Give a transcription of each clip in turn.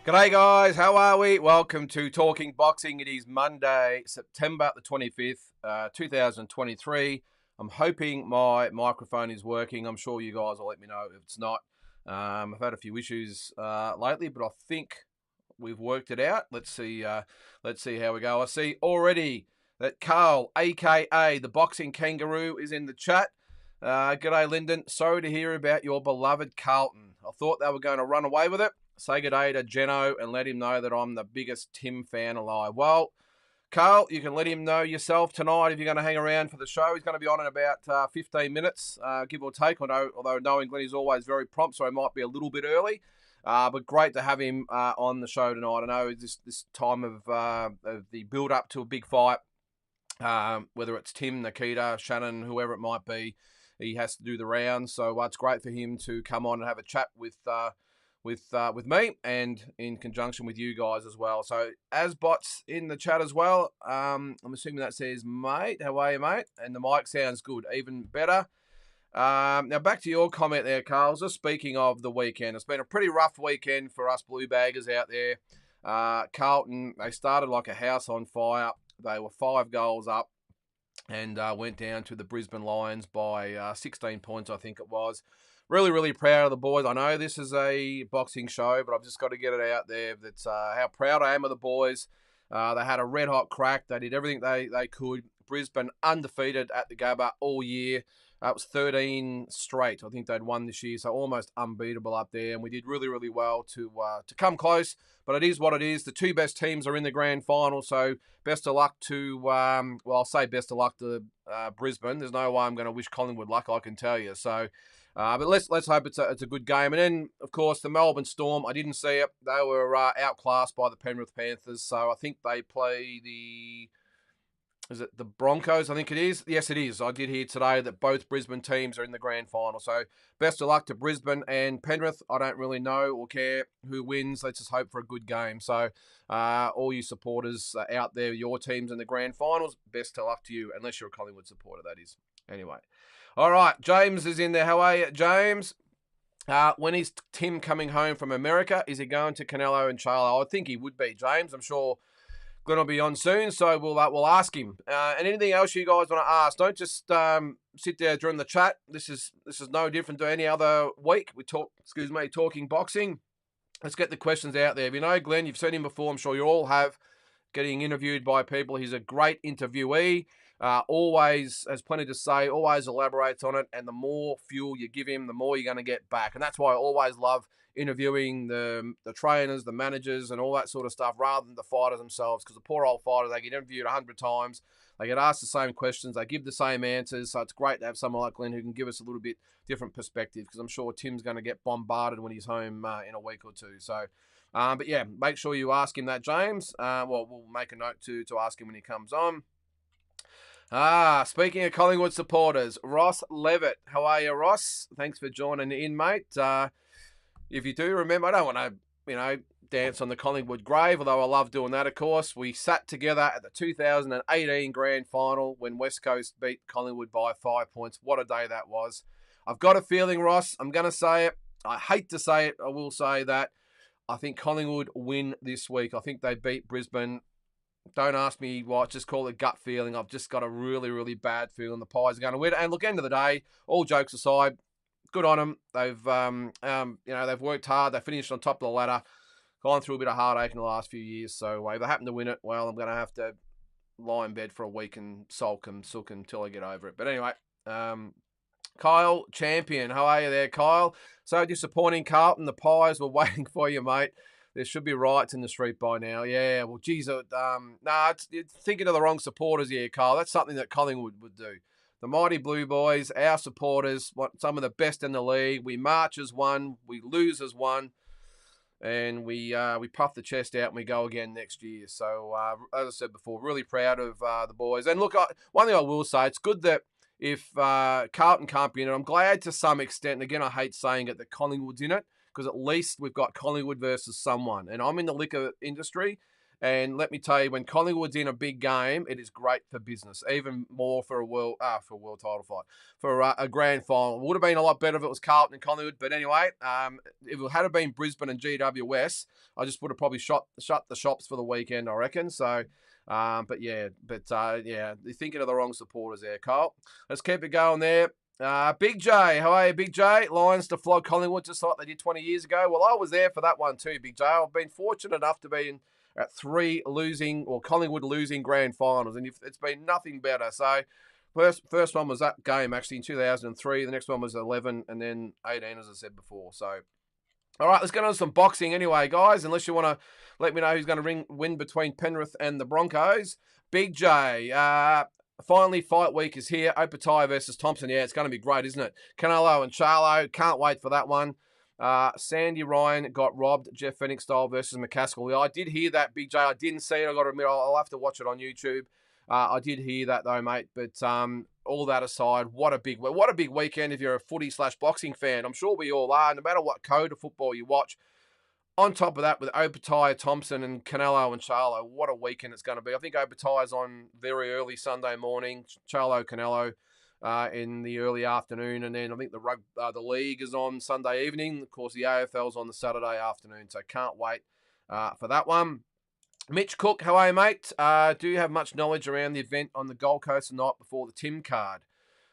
G'day guys, how are we? Welcome to Talking Boxing. It is Monday, September the 25th, 2023. I'm hoping my microphone is working. I'm sure you guys will let me know if it's not. I've had a few issues lately, but I think we've worked it out. Let's see how we go. I see already that Carl, aka the Boxing Kangaroo, is in the chat. G'day Lyndon. Sorry to hear about your beloved Carlton. I thought they were going to run away with it. Say good day to Jeno and let him know that I'm the biggest Tim fan alive. Well, Carl, you can let him know yourself tonight if you're going to hang around for the show. He's going to be on in about 15 minutes, give or take. Although knowing Glenn is always very prompt, so he might be a little bit early. But great to have him on the show tonight. I know this time of the build-up to a big fight, whether it's Tim, Nikita, Shannon, whoever it might be, he has to do the rounds. So it's great for him to come on and have a chat with me and in conjunction with you guys as well. So Asbot's in the chat as well. I'm assuming that says, mate, how are you, mate? And the mic sounds good, even better. Now back to your comment there, Carl. Just speaking of the weekend, it's been a pretty rough weekend for us blue baggers out there. Carlton, they started like a house on fire. They were 5 goals up and went down to the Brisbane Lions by 16 points, I think it was. Really, really proud of the boys. I know this is a boxing show, but I've just got to get it out there. That's how proud I am of the boys. They had a red-hot crack. They did everything they could. Brisbane undefeated at the Gabba all year. It was 13 straight. I think they'd won this year, so almost unbeatable up there. And we did really, really well to come close. But it is what it is. The 2 best teams are in the grand final, so best of luck to, I'll say best of luck to Brisbane. There's no way I'm going to wish Collingwood luck, I can tell you. So, but let's hope it's a good game. And then, of course, the Melbourne Storm, I didn't see it. They were outclassed by the Penrith Panthers, so I think they play is it the Broncos? I think it is. Yes, it is. I did hear today that both Brisbane teams are in the grand final. So best of luck to Brisbane and Penrith. I don't really know or care who wins. Let's just hope for a good game. So all you supporters out there, your teams in the grand finals, best of luck to you, unless you're a Collingwood supporter, that is. Anyway. All right. James is in there. How are you, James? When is Tim coming home from America? Is he going to Canelo and Charlo? I think he would be, James. I'm sure Glenn will be on soon, so we'll ask him. And anything else you guys want to ask, don't just sit there during the chat. This is no different to any other week. We talking boxing. Let's get the questions out there. If you know Glenn, you've seen him before. I'm sure you all have. Getting interviewed by people. He's a great interviewee. Always has plenty to say. Always elaborates on it. And the more fuel you give him, the more you're going to get back. And that's why I always love interviewing the trainers, the managers, and all that sort of stuff, rather than the fighters themselves. Because the poor old fighters, they get interviewed 100 times. They get asked the same questions. They give the same answers. So it's great to have someone like Glenn who can give us a little bit different perspective. Because I'm sure Tim's going to get bombarded when he's home in a week or two. So, but yeah, make sure you ask him that, James. We'll make a note to ask him when he comes on. Speaking of Collingwood supporters, Ross Levitt. How are you, Ross? Thanks for joining in, mate. If you do remember, I don't want to, dance on the Collingwood grave, although I love doing that, of course. We sat together at the 2018 Grand Final when West Coast beat Collingwood by 5 points. What a day that was. I've got a feeling, Ross, I'm going to say it. I hate to say it. I will say that. I think Collingwood win this week. I think they beat Brisbane. Don't ask me why. Just call it gut feeling. I've just got a really, really bad feeling the Pies are going to win. And look, end of the day, all jokes aside, good on them. They've, they've worked hard. They finished on top of the ladder. Gone through a bit of heartache in the last few years. So if they happen to win it, well, I'm going to have to lie in bed for a week and sulk and sook until I get over it. But anyway, Kyle Champion. How are you there, Kyle? So disappointing, Carlton. The Pies were waiting for you, mate. There should be riots in the street by now. Yeah, well, geez, it's thinking of the wrong supporters here, Kyle. That's something that Collingwood would do. The mighty Blue Boys, our supporters, some of the best in the league. We march as one, we lose as one, and we puff the chest out and we go again next year. So, as I said before, really proud of the boys. And look, one thing I will say, it's good that if Carlton can't be in it, I'm glad to some extent, and again, I hate saying it, that Collingwood's in it, because at least we've got Collingwood versus someone. And I'm in the liquor industry, And let me tell you, when Collingwood's in a big game, it is great for business, even more for a world title fight, for a grand final. It would have been a lot better if it was Carlton and Collingwood. But anyway, if it had been Brisbane and GWS, I just would have probably shut the shops for the weekend, I reckon. So, you're thinking of the wrong supporters there, Carl. Let's keep it going there. Big J, how are you, Big J? Lions to flog Collingwood just like they did 20 years ago. Well, I was there for that one too, Big J. I've been fortunate enough to be at 3 Collingwood losing grand finals, and it's been nothing better. So, first one was that game actually in 2003. The next one was 11, and then 18, as I said before. So, all right, let's get on to some boxing anyway, guys. Unless you want to let me know who's going to win between Penrith and the Broncos. Big J, finally fight week is here. Opatai versus Thompson. Yeah, it's going to be great, isn't it? Canelo and Charlo. Can't wait for that one. Sandy Ryan got robbed. Jeff Fennick style versus McCaskill. Yeah, I did hear that, Big J. I didn't see it. I got to admit, I'll have to watch it on YouTube. I did hear that though, mate. But all that aside, what a big weekend if you're a footy/boxing fan. I'm sure we all are. No matter what code of football you watch. On top of that, with Opatai, Thompson, and Canelo and Charlo, what a weekend it's going to be. I think Opatai's on very early Sunday morning. Charlo, Canelo in the early afternoon, and then I think the league is on Sunday evening. Of course, the AFL's on the Saturday afternoon, so can't wait for that one. Mitch Cook, how are you, mate? Do you have much knowledge around the event on the Gold Coast the night before the Tim card?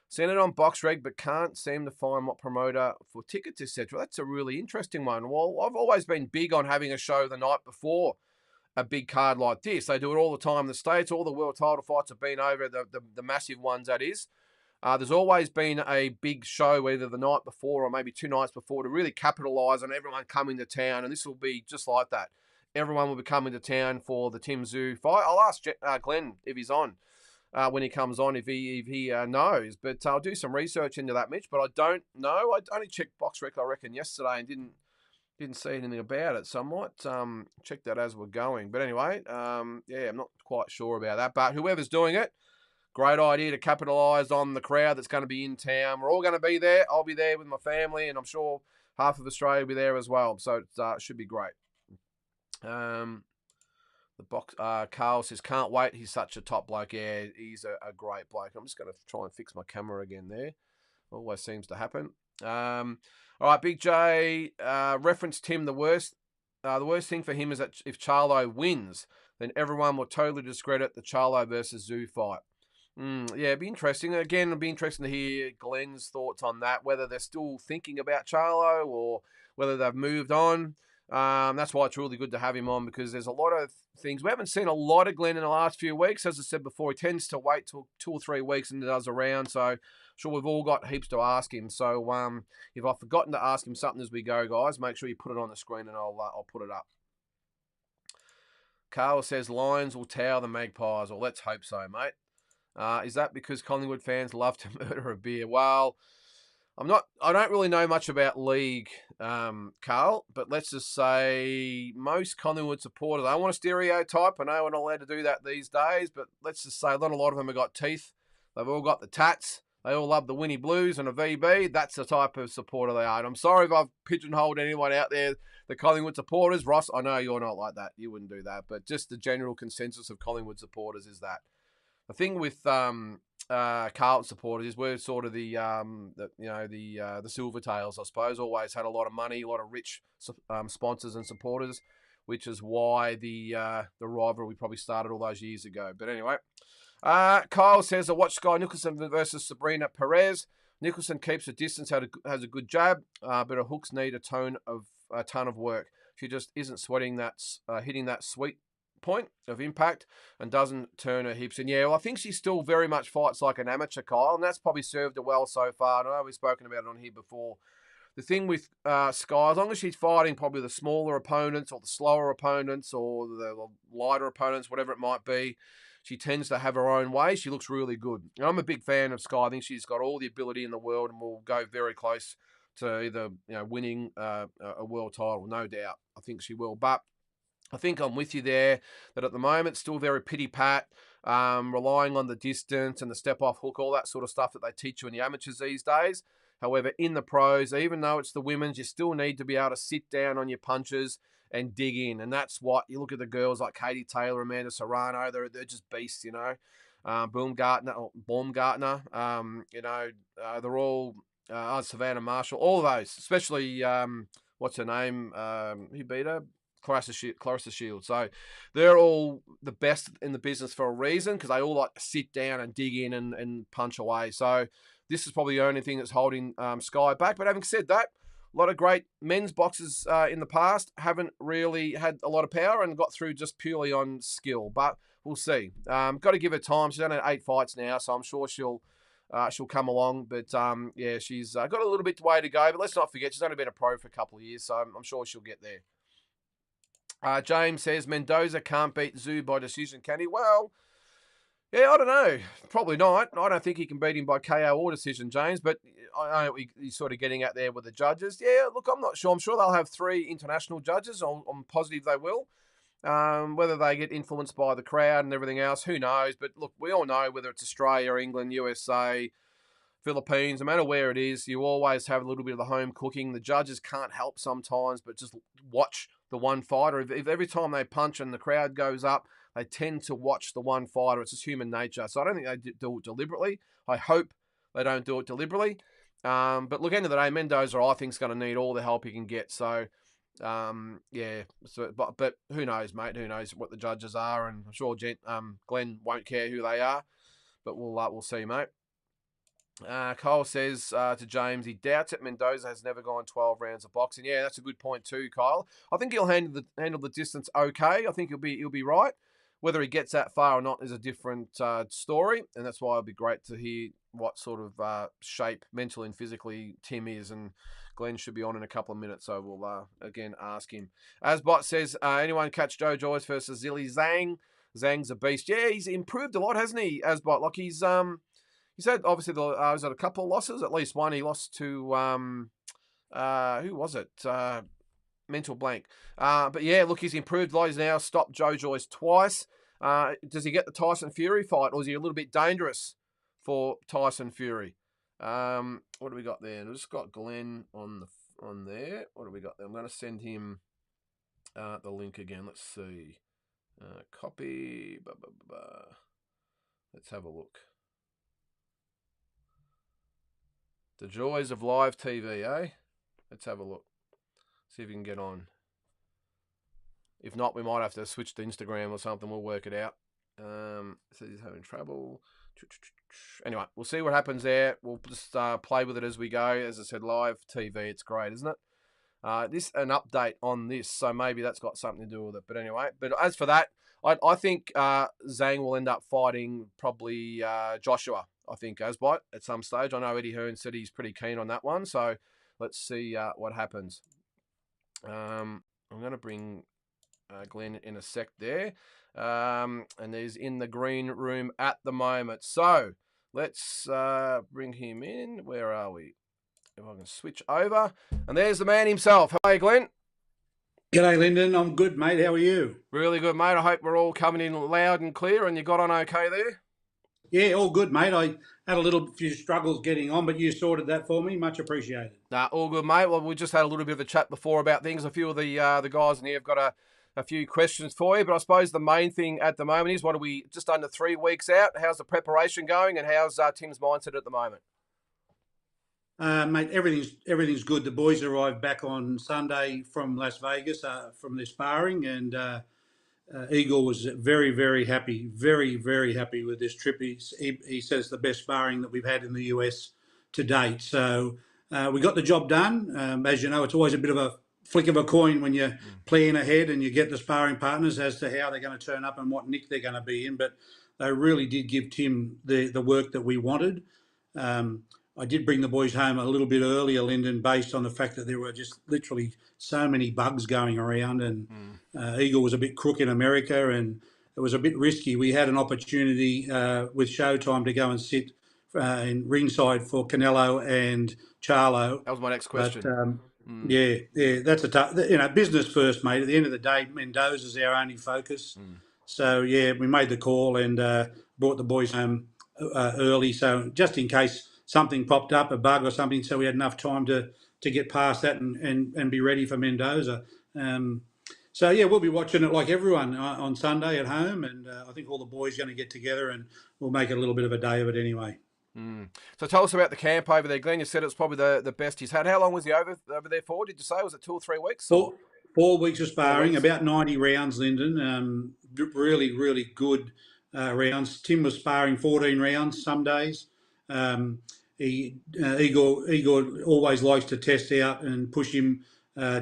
Seen it on BoxReg, but can't seem to find what promoter for tickets, etc. That's a really interesting one. Well, I've always been big on having a show the night before a big card like this. They do it all the time in the States. All the world title fights have been over, the massive ones, that is. There's always been a big show either the night before or maybe 2 nights before to really capitalise on everyone coming to town, and this will be just like that. Everyone will be coming to town for the Tim Tszyu fight. I'll ask Glenn if he's on. When he comes on, if he knows. But I'll do some research into that, Mitch. But I don't know. I only checked BoxRec, I reckon, yesterday and didn't see anything about it. So I might check that as we're going. But anyway, I'm not quite sure about that. But whoever's doing it, great idea to capitalise on the crowd that's going to be in town. We're all going to be there. I'll be there with my family, and I'm sure half of Australia will be there as well. So it should be great. Carl says, can't wait. He's such a top bloke. Yeah, he's a great bloke. I'm just going to try and fix my camera again there. Always seems to happen. All right, Big J, reference Tim, the worst thing for him is that if Charlo wins, then everyone will totally discredit the Charlo versus Tszyu fight. It'd be interesting. Again, it'll be interesting to hear Glenn's thoughts on that, whether they're still thinking about Charlo or whether they've moved on. That's why it's really good to have him on, because there's a lot of things. We haven't seen a lot of Glenn in the last few weeks. As I said before, he tends to wait till 2 or 3 weeks and does a round. So I'm sure we've all got heaps to ask him. So if I've forgotten to ask him something as we go, guys, make sure you put it on the screen and I'll put it up. Carl says Lions will tower the Magpies. Well, let's hope so, mate. Is that because Collingwood fans love to murder a beer? Well, I don't really know much about league, Carl, but let's just say most Collingwood supporters, I don't want to stereotype. I know we're not allowed to do that these days, but let's just say not a lot of them have got teeth. They've all got the tats. They all love the Winnie Blues and a VB. That's the type of supporter they are. And I'm sorry if I've pigeonholed anyone out there, the Collingwood supporters. Ross, I know you're not like that. You wouldn't do that. But just the general consensus of Collingwood supporters is that. The thing with Carlton supporters is we're sort of the Silvertails, I suppose. Always had a lot of money, a lot of rich sponsors and supporters, which is why the rivalry probably started all those years ago. But anyway, Kyle says, I watched Sky Nicholson versus Sabrina Perez. Nicholson keeps a distance, has a good jab, but her hooks need a ton of work. She just isn't sweating that, hitting that sweet point of impact and doesn't turn her hips. And yeah, well, I think she still very much fights like an amateur, Kyle, and that's probably served her well so far. And I know we've spoken about it on here before. The thing with Sky, as long as she's fighting probably the smaller opponents or the slower opponents or the lighter opponents, whatever it might be, she tends to have her own way. She looks really good. And I'm a big fan of Sky. I think she's got all the ability in the world and will go very close to either winning a world title, no doubt. I think she will. But I think I'm with you there that at the moment, still very pity-pat, relying on the distance and the step-off hook, all that sort of stuff that they teach you in the amateurs these days. However, in the pros, even though it's the women's, you still need to be able to sit down on your punches and dig in. And that's what you look at the girls like Katie Taylor, Amanda Serrano, they're just beasts, you know. Baumgartner, they're all Savannah Marshall, all of those, especially what's her name? Who beat her? Clarissa Shields. So they're all the best in the business for a reason, because they all like to sit down and dig in and punch away. So this is probably the only thing that's holding Sky back. But having said that, a lot of great men's boxers in the past haven't really had a lot of power and got through just purely on skill. But we'll see. Got to give her time. She's only had 8 fights now, so I'm sure she'll come along. But she's got a little bit way to go. But let's not forget, she's only been a pro for a couple of years, so I'm sure she'll get there. James says Mendoza can't beat Tszyu by decision, can he? Well, yeah, I don't know. Probably not. I don't think he can beat him by KO or decision, James, but I know he's sort of getting out there with the judges. Yeah, look, I'm not sure. I'm sure they'll have 3 international judges. I'm positive they will. Whether they get influenced by the crowd and everything else, who knows? But look, we all know whether it's Australia, England, USA, Philippines, no matter where it is, you always have a little bit of the home cooking. The judges can't help sometimes, but just watch the one fighter. If every time they punch and the crowd goes up, they tend to watch the one fighter. It's just human nature. So I don't think they do it deliberately. I hope they don't do it deliberately. But look, end of the day, Mendoza, I think, is going to need all the help he can get. So, but who knows, mate? Who knows what the judges are? And I'm sure Glenn won't care who they are. But we'll see, mate. Cole says to James, he doubts that Mendoza has never gone 12 rounds of boxing. Yeah, that's a good point too, Kyle. I think he'll handle the distance okay. I think he'll be right. Whether he gets that far or not is a different story, and that's why it'll be great to hear what sort of shape, mentally and physically, Tim is. And Glenn should be on in a couple of minutes, so we'll again ask him. Asbot says, anyone catch Joe Joyce versus Zilly Zhang? Zhang's a beast. Yeah, he's improved a lot, hasn't he, Asbot? Like he's had obviously was it a couple of losses, at least one. He lost to who was it? Mental blank. But yeah, look, he's improved a lot. He's now stopped Joe Joyce twice. Does he get the Tyson Fury fight, or is he a little bit dangerous for Tyson Fury? What do we got there? We've just got Glenn on there. What do we got there? I'm going to send him the link again. Let's see. Copy. Let's have a look. The joys of live TV, eh? Let's have a look. See if we can get on. If not, we might have to switch to Instagram or something. We'll work it out. So he's having trouble. Anyway, we'll see what happens there. We'll just play with it as we go. As I said, live TV, it's great, isn't it? This an update on this, so maybe that's got something to do with it. But anyway, but as for that, I think Zhang will end up fighting probably Joshua. I think Asbot at some stage. I know Eddie Hearn said he's pretty keen on that one, so let's see what happens. I'm going to bring Glenn in a sec there, and he's in the green room at the moment. So let's bring him in. Where are we? If I can switch over, and there's the man himself. How are you, Glenn? G'day, Lyndon. I'm good, mate. How are you? Really good, mate. I hope we're all coming in loud and clear, and you got on okay there. Yeah, all good, mate. I had a few struggles getting on, but you sorted that for me. Much appreciated. Nah, all good, mate. Well, we just had a little bit of a chat before about things. A few of the guys in here have got a few questions for you, but I suppose the main thing at the moment is, what are we just under 3 weeks out? How's the preparation going, and how's Tim's mindset at the moment? Mate, everything's good. The boys arrived back on Sunday from Las Vegas from their sparring, and Igor was very, very happy, very, very happy with this trip. He says it's the best sparring that we've had in the US to date. So we got the job done. As you know, it's always a bit of a flick of a coin when you're planning ahead and you get the sparring partners as to how they're going to turn up and what nick they're going to be in. But they really did give Tim the work that we wanted. I did bring the boys home a little bit earlier, Lyndon, based on the fact that there were just literally so many bugs going around, and Eagle was a bit crook in America, and it was a bit risky. We had an opportunity with Showtime to go and sit in ringside for Canelo and Charlo. That was my next question. But, yeah, that's a tough, business first, mate. At the end of the day, Mendoza's our only focus. So, yeah, we made the call and brought the boys home early. So just in case something popped up, a bug or something, so we had enough time to get past that and be ready for Mendoza. So yeah, we'll be watching it like everyone on Sunday at home, and I think all the boys are going to get together and we'll make it a little bit of a day of it anyway. So tell us about the camp over there, Glenn. You said it's probably the best he's had. How long was he over there for? Did you say, was it 2 or 3 weeks? Or 4 weeks of 4 sparring, weeks? about 90 rounds, Lyndon. Really, really good rounds. Tim was sparring 14 rounds some days. Igor always likes to test out and push him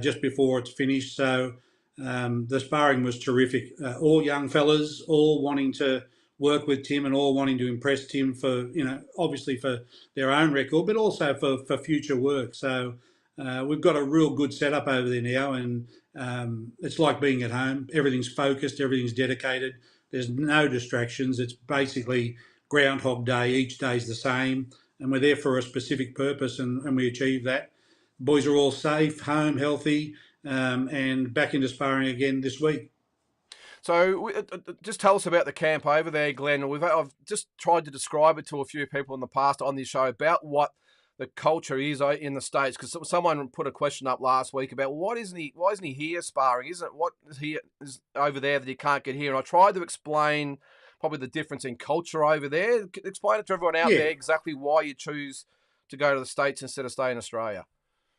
just before it's finished. So the sparring was terrific. All young fellas, all wanting to work with Tim and all wanting to impress Tim for, obviously for their own record, but also for future work. So we've got a real good setup over there now, and it's like being at home. Everything's focused, everything's dedicated. There's no distractions. It's basically Groundhog Day. Each day's the same, and we're there for a specific purpose, and we achieve that. The boys are all safe, home, healthy, and back into sparring again this week. So just tell us about the camp over there, Glenn. I've just tried to describe it to a few people in the past on this show about what the culture is in the States, because someone put a question up last week about why isn't he here sparring? Isn't what he is over there that he can't get here? And I tried to explain probably the difference in culture over there. Explain it to everyone out Yeah. there exactly why you choose to go to the States instead of staying in Australia.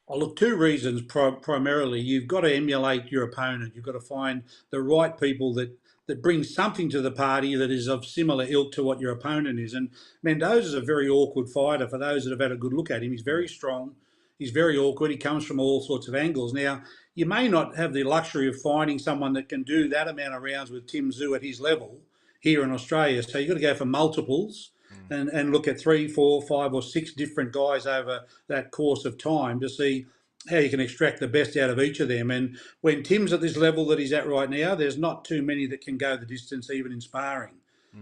Oh, look, two reasons primarily. You've got to emulate your opponent. You've got to find the right people that bring something to the party that is of similar ilk to what your opponent is. And Mendoza's a very awkward fighter. For those that have had a good look at him, he's very strong. He's very awkward. He comes from all sorts of angles. Now, you may not have the luxury of finding someone that can do that amount of rounds with Tim Tszyu at his level here in Australia. So you've got to go for multiples and look at 3, 4, 5 or 6 different guys over that course of time to see how you can extract the best out of each of them. And when Tim's at this level that he's at right now, there's not too many that can go the distance even in sparring.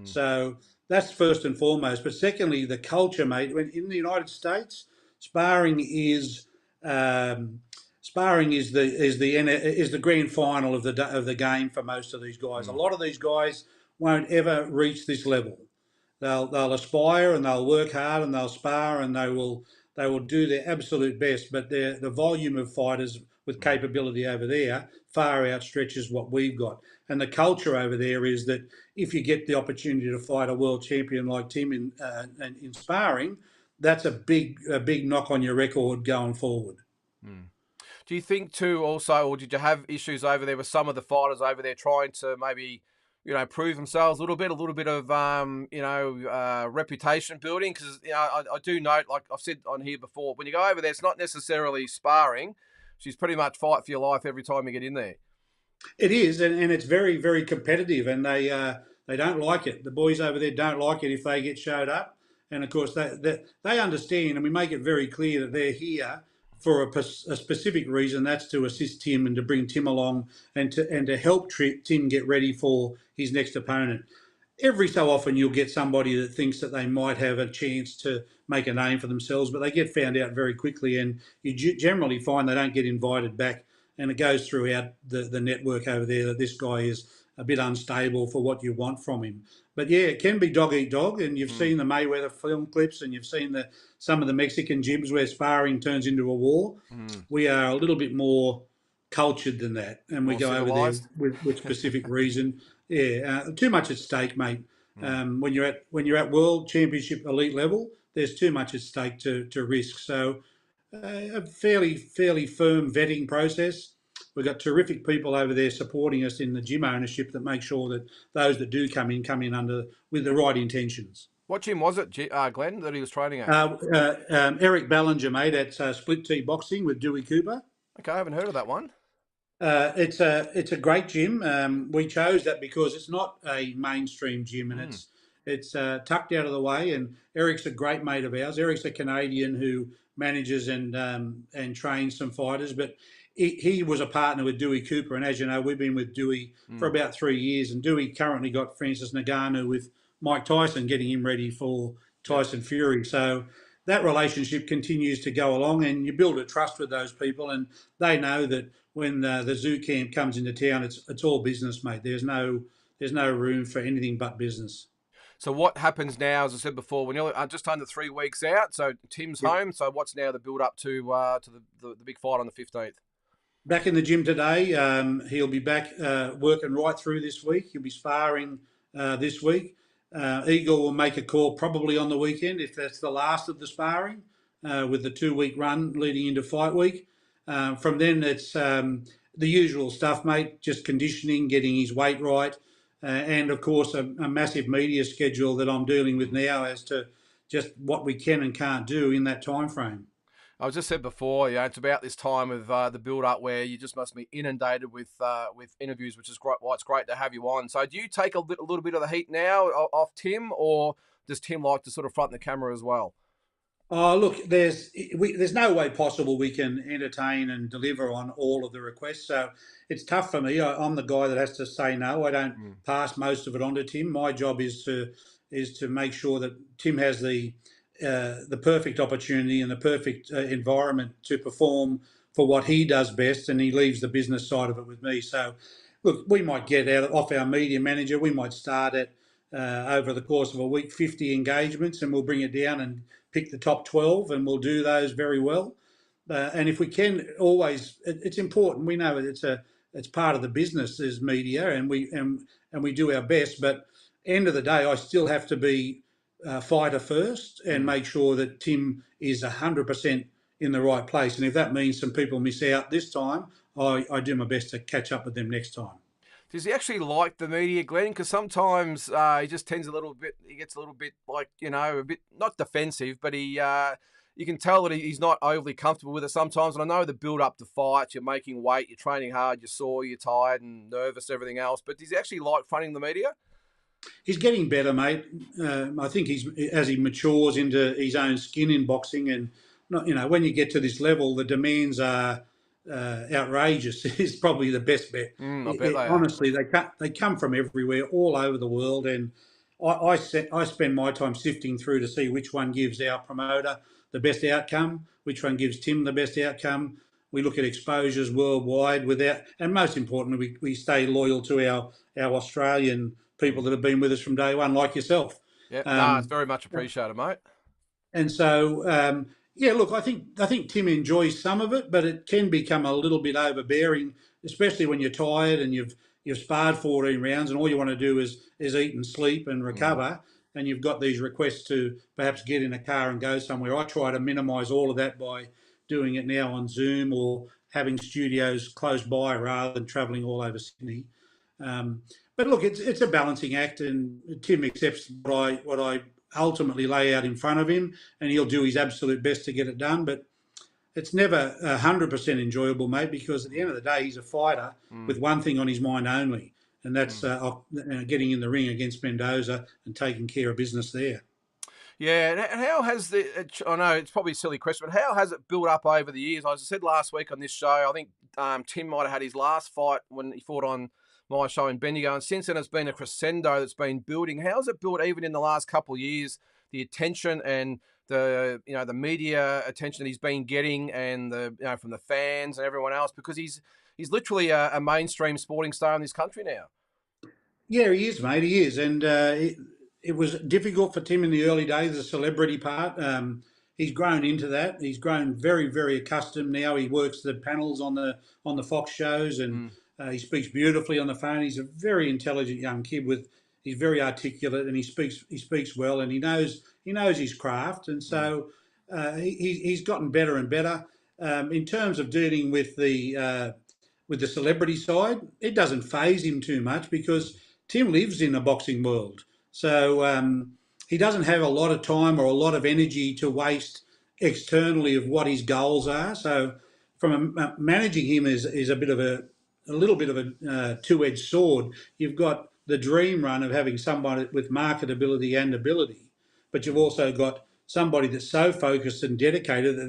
So that's first and foremost. But secondly, the culture, mate. When in the United States, sparring is the grand final of the game for most of these guys. A lot of these guys won't ever reach this level. They'll aspire and they'll work hard and they'll spar and they will do their absolute best. But the volume of fighters with capability over there far outstretches what we've got. And the culture over there is that if you get the opportunity to fight a world champion like Tim in sparring, that's a big knock on your record going forward. Do you think too also, or did you have issues over there with some of the fighters over there trying to maybe, prove themselves a little bit of, reputation building? Because, I do note, like I've said on here before, when you go over there, it's not necessarily sparring. She's pretty much fight for your life every time you get in there. It is, and it's very, very competitive, and they don't like it. The boys over there don't like it if they get showed up, and of course they understand, and we make it very clear that they're here for a specific reason. That's to assist Tim and to bring Tim along and to help Tim get ready for his next opponent. Every so often you'll get somebody that thinks that they might have a chance to make a name for themselves, but they get found out very quickly, and you generally find they don't get invited back. And it goes throughout the network over there that this guy is a bit unstable for what you want from him. But yeah, it can be dog eat dog, and you've seen the Mayweather film clips, and you've seen some of the Mexican gyms where sparring turns into a war. We are a little bit more cultured than that, and we go over there with specific reason. Yeah, too much at stake, mate. When you're at world championship elite level, there's too much at stake to risk. So a fairly firm vetting process. We've got terrific people over there supporting us in the gym ownership that make sure that those that do come in under with the right intentions. What gym was it, Glenn, that he was training at? Eric Ballinger, mate, at Split T Boxing with Dewey Cooper. Okay, I haven't heard of that one. It's a great gym. We chose that because it's not a mainstream gym, and it's tucked out of the way. And Eric's a great mate of ours. Eric's a Canadian who manages and trains some fighters, but he was a partner with Dewey Cooper, and as you know, we've been with Dewey for about 3 years, and Dewey currently got Francis Ngannou with Mike Tyson, getting him ready for Tyson Fury. So that relationship continues to go along, and you build a trust with those people, and they know that when the Tszyu camp comes into town, it's all business, mate. There's no room for anything but business. So what happens now, as I said before, we're nearly just under 3 weeks out. So Tim's Yep. home. So what's now the build up to the big fight on the 15th? Back in the gym today. He'll be back working right through this week. He'll be sparring this week. Eagle will make a call probably on the weekend if that's the last of the sparring with the 2 week run leading into fight week. From then, it's the usual stuff, mate, just conditioning, getting his weight right, and of course, a massive media schedule that I'm dealing with now as to just what we can and can't do in that time frame. I was just said before, it's about this time of the build up where you just must be inundated with interviews, which is great. Why it's great to have you on. So, do you take a little bit of the heat now off Tim, or does Tim like to sort of front the camera as well? Oh, look, there's no way possible we can entertain and deliver on all of the requests. So it's tough for me. I'm the guy that has to say no. I don't Mm. pass most of it on to Tim. My job is to make sure that Tim has the perfect opportunity and the perfect environment to perform for what he does best, and he leaves the business side of it with me. So, look, we might get out off our media manager. We might start at over the course of a week 50 engagements, and we'll bring it down and pick the top 12, and we'll do those very well. And if we can, always, it's important. We know it's part of the business as media, and we do our best. But end of the day, I still have to be fighter first and Mm. make sure that Tim is 100% in the right place. And if that means some people miss out this time, I do my best to catch up with them next time. Does he actually like the media, Glenn? Because sometimes he just tends a little bit. He gets a little bit like a bit not defensive, but he. You can tell that he's not overly comfortable with it sometimes. And I know the build up to fights, you're making weight, you're training hard, you're sore, you're tired and nervous, everything else. But does he actually like fronting the media? He's getting better, mate. I think he's as he matures into his own skin in boxing, and not, when you get to this level, the demands are outrageous. Is probably the best bet. I bet they are. Honestly, they come from everywhere, all over the world, and I spend my time sifting through to see which one gives our promoter the best outcome, which one gives Tim the best outcome. We look at exposures worldwide and most importantly, we stay loyal to our Australian people Mm. that have been with us from day one, like yourself. Yeah, no, it's Um, very much appreciated, mate. and so, yeah, look, I think Tim enjoys some of it, but it can become a little bit overbearing, especially when you're tired and you've sparred 14 rounds and all you want to do is eat and sleep and Mm. recover, and you've got these requests to perhaps get in a car and go somewhere. I try to minimise all of that by doing it now on Zoom or having studios close by rather than travelling all over Sydney. Um, but look, it's a balancing act, and Tim accepts what I ultimately lay out in front of him, and he'll do his absolute best to get it done. But it's never 100% enjoyable, mate, because at the end of the day, he's a fighter Mm. with one thing on his mind only, and that's Mm. getting in the ring against Mendoza and taking care of business there. Yeah, and how has I know it's probably a silly question, but how has it built up over the years? As I said last week on this show, I think Tim might have had his last fight when he fought on my show in Bendigo, and since then it's been a crescendo that's been building. How's it built even in the last couple of years? The attention and the media attention that he's been getting, and the from the fans and everyone else, because he's literally a mainstream sporting star in this country now. Yeah, he is, mate. He is, and it was difficult for Tim in the early days, the celebrity part. He's grown into that. He's grown very, very accustomed now. He works the panels on the Fox shows, and Mm, he speaks beautifully on the phone. He's a very intelligent young kid he's very articulate, and he speaks well, and he knows his craft, and mm, so he's gotten better and better. In terms of dealing with the celebrity side, it doesn't phase him too much because Tim lives in a boxing world. So he doesn't have a lot of time or a lot of energy to waste externally of what his goals are. So managing him is a bit of a little bit of a two-edged sword. You've got the dream run of having somebody with marketability and ability, but you've mm, also got somebody that's so focused and dedicated that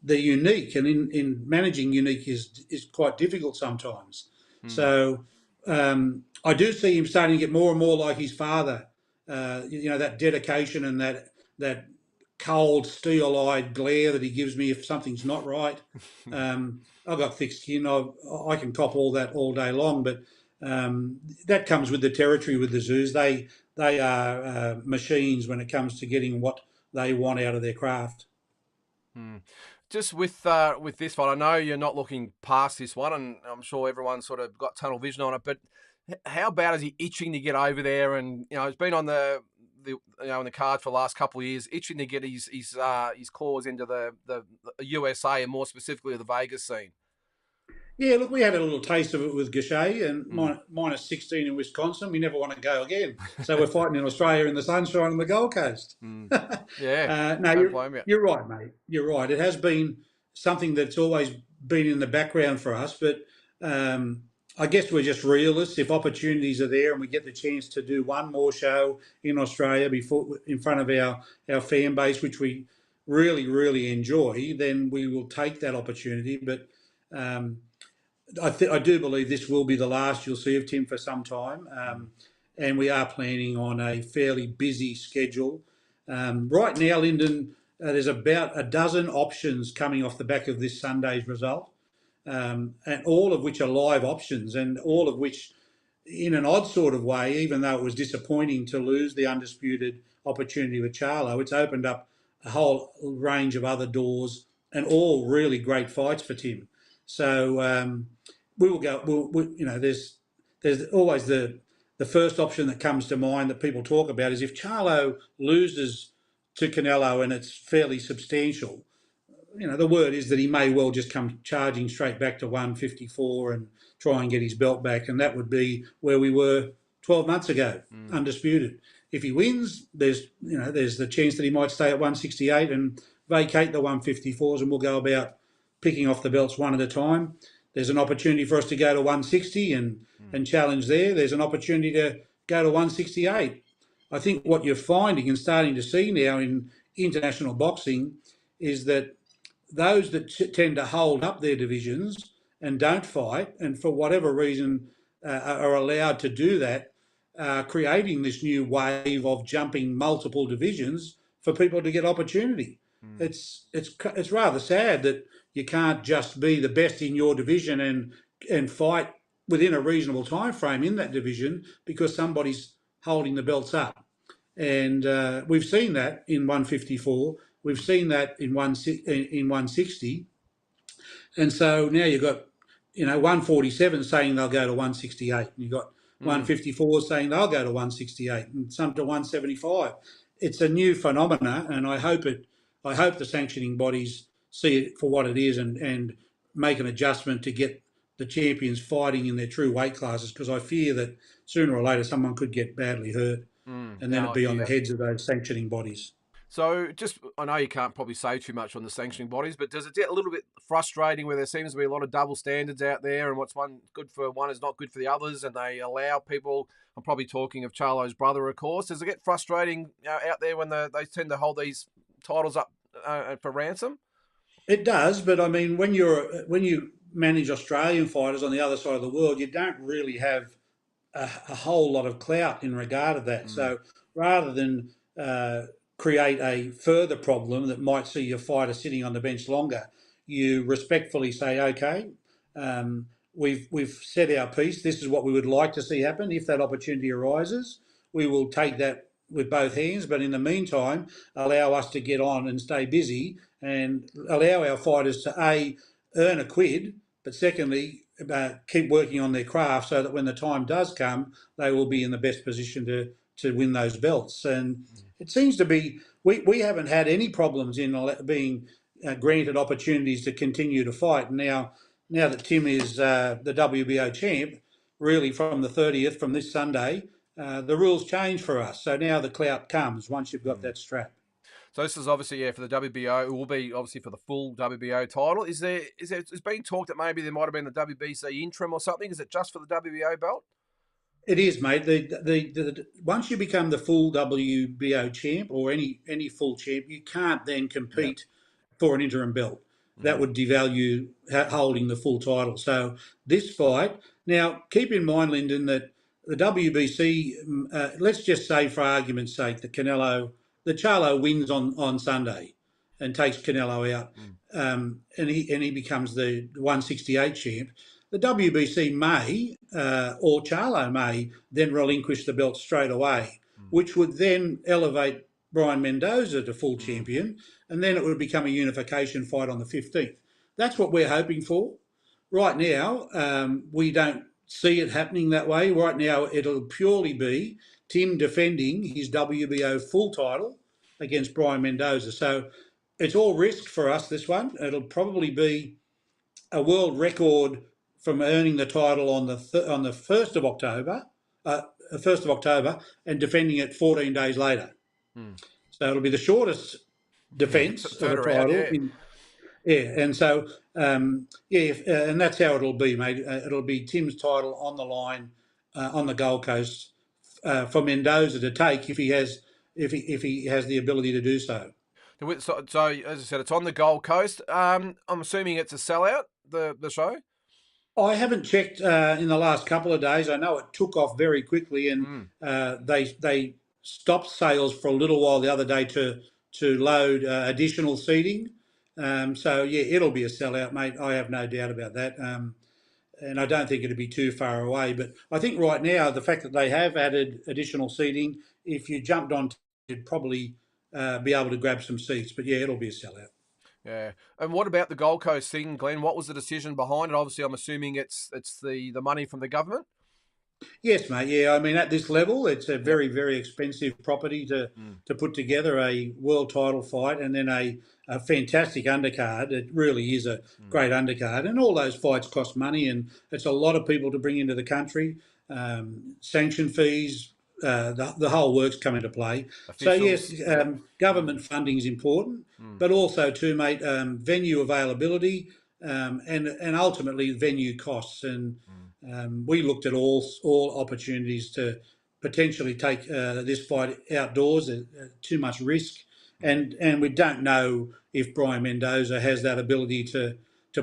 they're unique, and in managing unique is quite difficult sometimes. mm. So I do see him starting to get more and more like his father. That dedication and that cold, steel-eyed glare that he gives me if something's not right. I've got thick skin. I can cop all that all day long, but That comes with the territory with the Tszyu. They are machines when it comes to getting what they want out of their craft. Just with this one, I know you're not looking past this one, and I'm sure everyone's sort of got tunnel vision on it. But how bad is he itching to get over there? And it's been on the in the card for the last couple of years, itching to get his claws into the USA and more specifically the Vegas scene. Yeah, look, we had a little taste of it with Gachet and minus 16 in Wisconsin. We never want to go again. So we're fighting in Australia in the sunshine on the Gold Coast. Yeah. No, you're right, mate. You're right. It has been something that's always been in the background for us, but I guess we're just realists. If opportunities are there and we get the chance to do one more show in Australia in front of our fan base, which we really, really enjoy, then we will take that opportunity. But I do believe this will be the last you'll see of Tim for some time, and we are planning on a fairly busy schedule. Right now, Lyndon, there's about a dozen options coming off the back of this Sunday's result, and all of which are live options, and all of which, in an odd sort of way, even though it was disappointing to lose the undisputed opportunity with Charlo, it's opened up a whole range of other doors, and all really great fights for Tim. So we will go. There's always the first option that comes to mind that people talk about is if Charlo loses to Canelo and it's fairly substantial. The word is that he may well just come charging straight back to 154 and try and get his belt back, and that would be where we were 12 months ago, undisputed. If he wins, there's the chance that he might stay at 168 and vacate the 154s, and we'll go about picking off the belts one at a time. There's an opportunity for us to go to 160 and challenge there. There's an opportunity to go to 168. I think what you're finding and starting to see now in international boxing is that those that tend to hold up their divisions and don't fight, and for whatever reason are allowed to do that, creating this new wave of jumping multiple divisions for people to get opportunity. It's rather sad that you can't just be the best in your division and fight within a reasonable time frame in that division because somebody's holding the belts up. And we've seen that in 154. We've seen that in 160. And so now you've got 147 saying they'll go to 168. And you've got 154 saying they'll go to 168 and some to 175. It's a new phenomena, and I hope the sanctioning bodies see it for what it is and make an adjustment to get the champions fighting in their true weight classes, because I fear that sooner or later someone could get badly hurt and then it'd be on the heads of those sanctioning bodies. So I know you can't probably say too much on the sanctioning bodies, but does it get a little bit frustrating where there seems to be a lot of double standards out there, and what's good for one is not good for the others, and they allow people, I'm probably talking of Charlo's brother, of course, does it get frustrating out there when they tend to hold these titles up for ransom? It does, but I mean, when you manage Australian fighters on the other side of the world, you don't really have a whole lot of clout in regard to that. So rather than create a further problem that might see your fighter sitting on the bench longer, you respectfully say, okay, we've said our piece. This is what we would like to see happen. If that opportunity arises, we will take that with both hands. But in the meantime, allow us to get on and stay busy and allow our fighters to earn a quid, but secondly, keep working on their craft so that when the time does come, they will be in the best position to win those belts. And it seems to be, we haven't had any problems in being granted opportunities to continue to fight. Now that Tim is the WBO champ, really from the 30th, from this Sunday, the rules change for us. So now the clout comes once you've got that strap. So this is obviously, for the WBO. It will be obviously for the full WBO title. It's been talked that maybe there might have been the WBC interim or something. Is it just for the WBO belt? It is, mate. Once you become the full WBO champ or any full champ, you can't then compete for an interim belt. That would devalue holding the full title. So this fight, now keep in mind, Lyndon, that the WBC, let's just say for argument's sake, the Charlo wins on Sunday and takes Canelo out, and he becomes the 168 champ. the WBC may, or Charlo may, then relinquish the belt straight away, which would then elevate Brian Mendoza to full Mm. champion, and then it would become a unification fight on the 15th. That's what we're hoping for. Right now, we don't see it happening that way. Right now, it'll purely be Tim defending his WBO full title against Brian Mendoza. So it's all risk for us, this one. It'll probably be a world record from earning the title on the 1st of October, and defending it 14 days later. Mm. So it'll be the shortest Yeah, defence of a turnaround, title yeah. in. Yeah, and so and that's how it'll be, mate. It'll be Tim's title on the line on the Gold Coast for Mendoza to take if he has the ability to do so. So, as I said, it's on the Gold Coast. I'm assuming it's a sellout, the show? I haven't checked in the last couple of days. I know it took off very quickly, and Mm. they stopped sales for a little while the other day to load additional seating. So yeah, it'll be a sellout, mate. I have no doubt about that. And I don't think it'd be too far away. But I think right now the fact that they have added additional seating, if you jumped on, you'd probably be able to grab some seats. But yeah, it'll be a sellout. Yeah. And what about the Gold Coast thing, Glenn? What was the decision behind it? Obviously, I'm assuming it's the money from the government. Yes, mate. Yeah, I mean, at this level, it's a Yep. very, very expensive property Mm. to put together a world title fight, and then a fantastic undercard. It really is a Mm. great undercard, and all those fights cost money, and it's a lot of people to bring into the country. Sanction fees, the whole works come into play. So yes, Officials. Yep. government funding is important, Mm. but also too, mate, venue availability, and ultimately venue costs. And Mm. we looked at all opportunities to potentially take this fight outdoors. Too much risk, Mm. and we don't know if Brian Mendoza has that ability to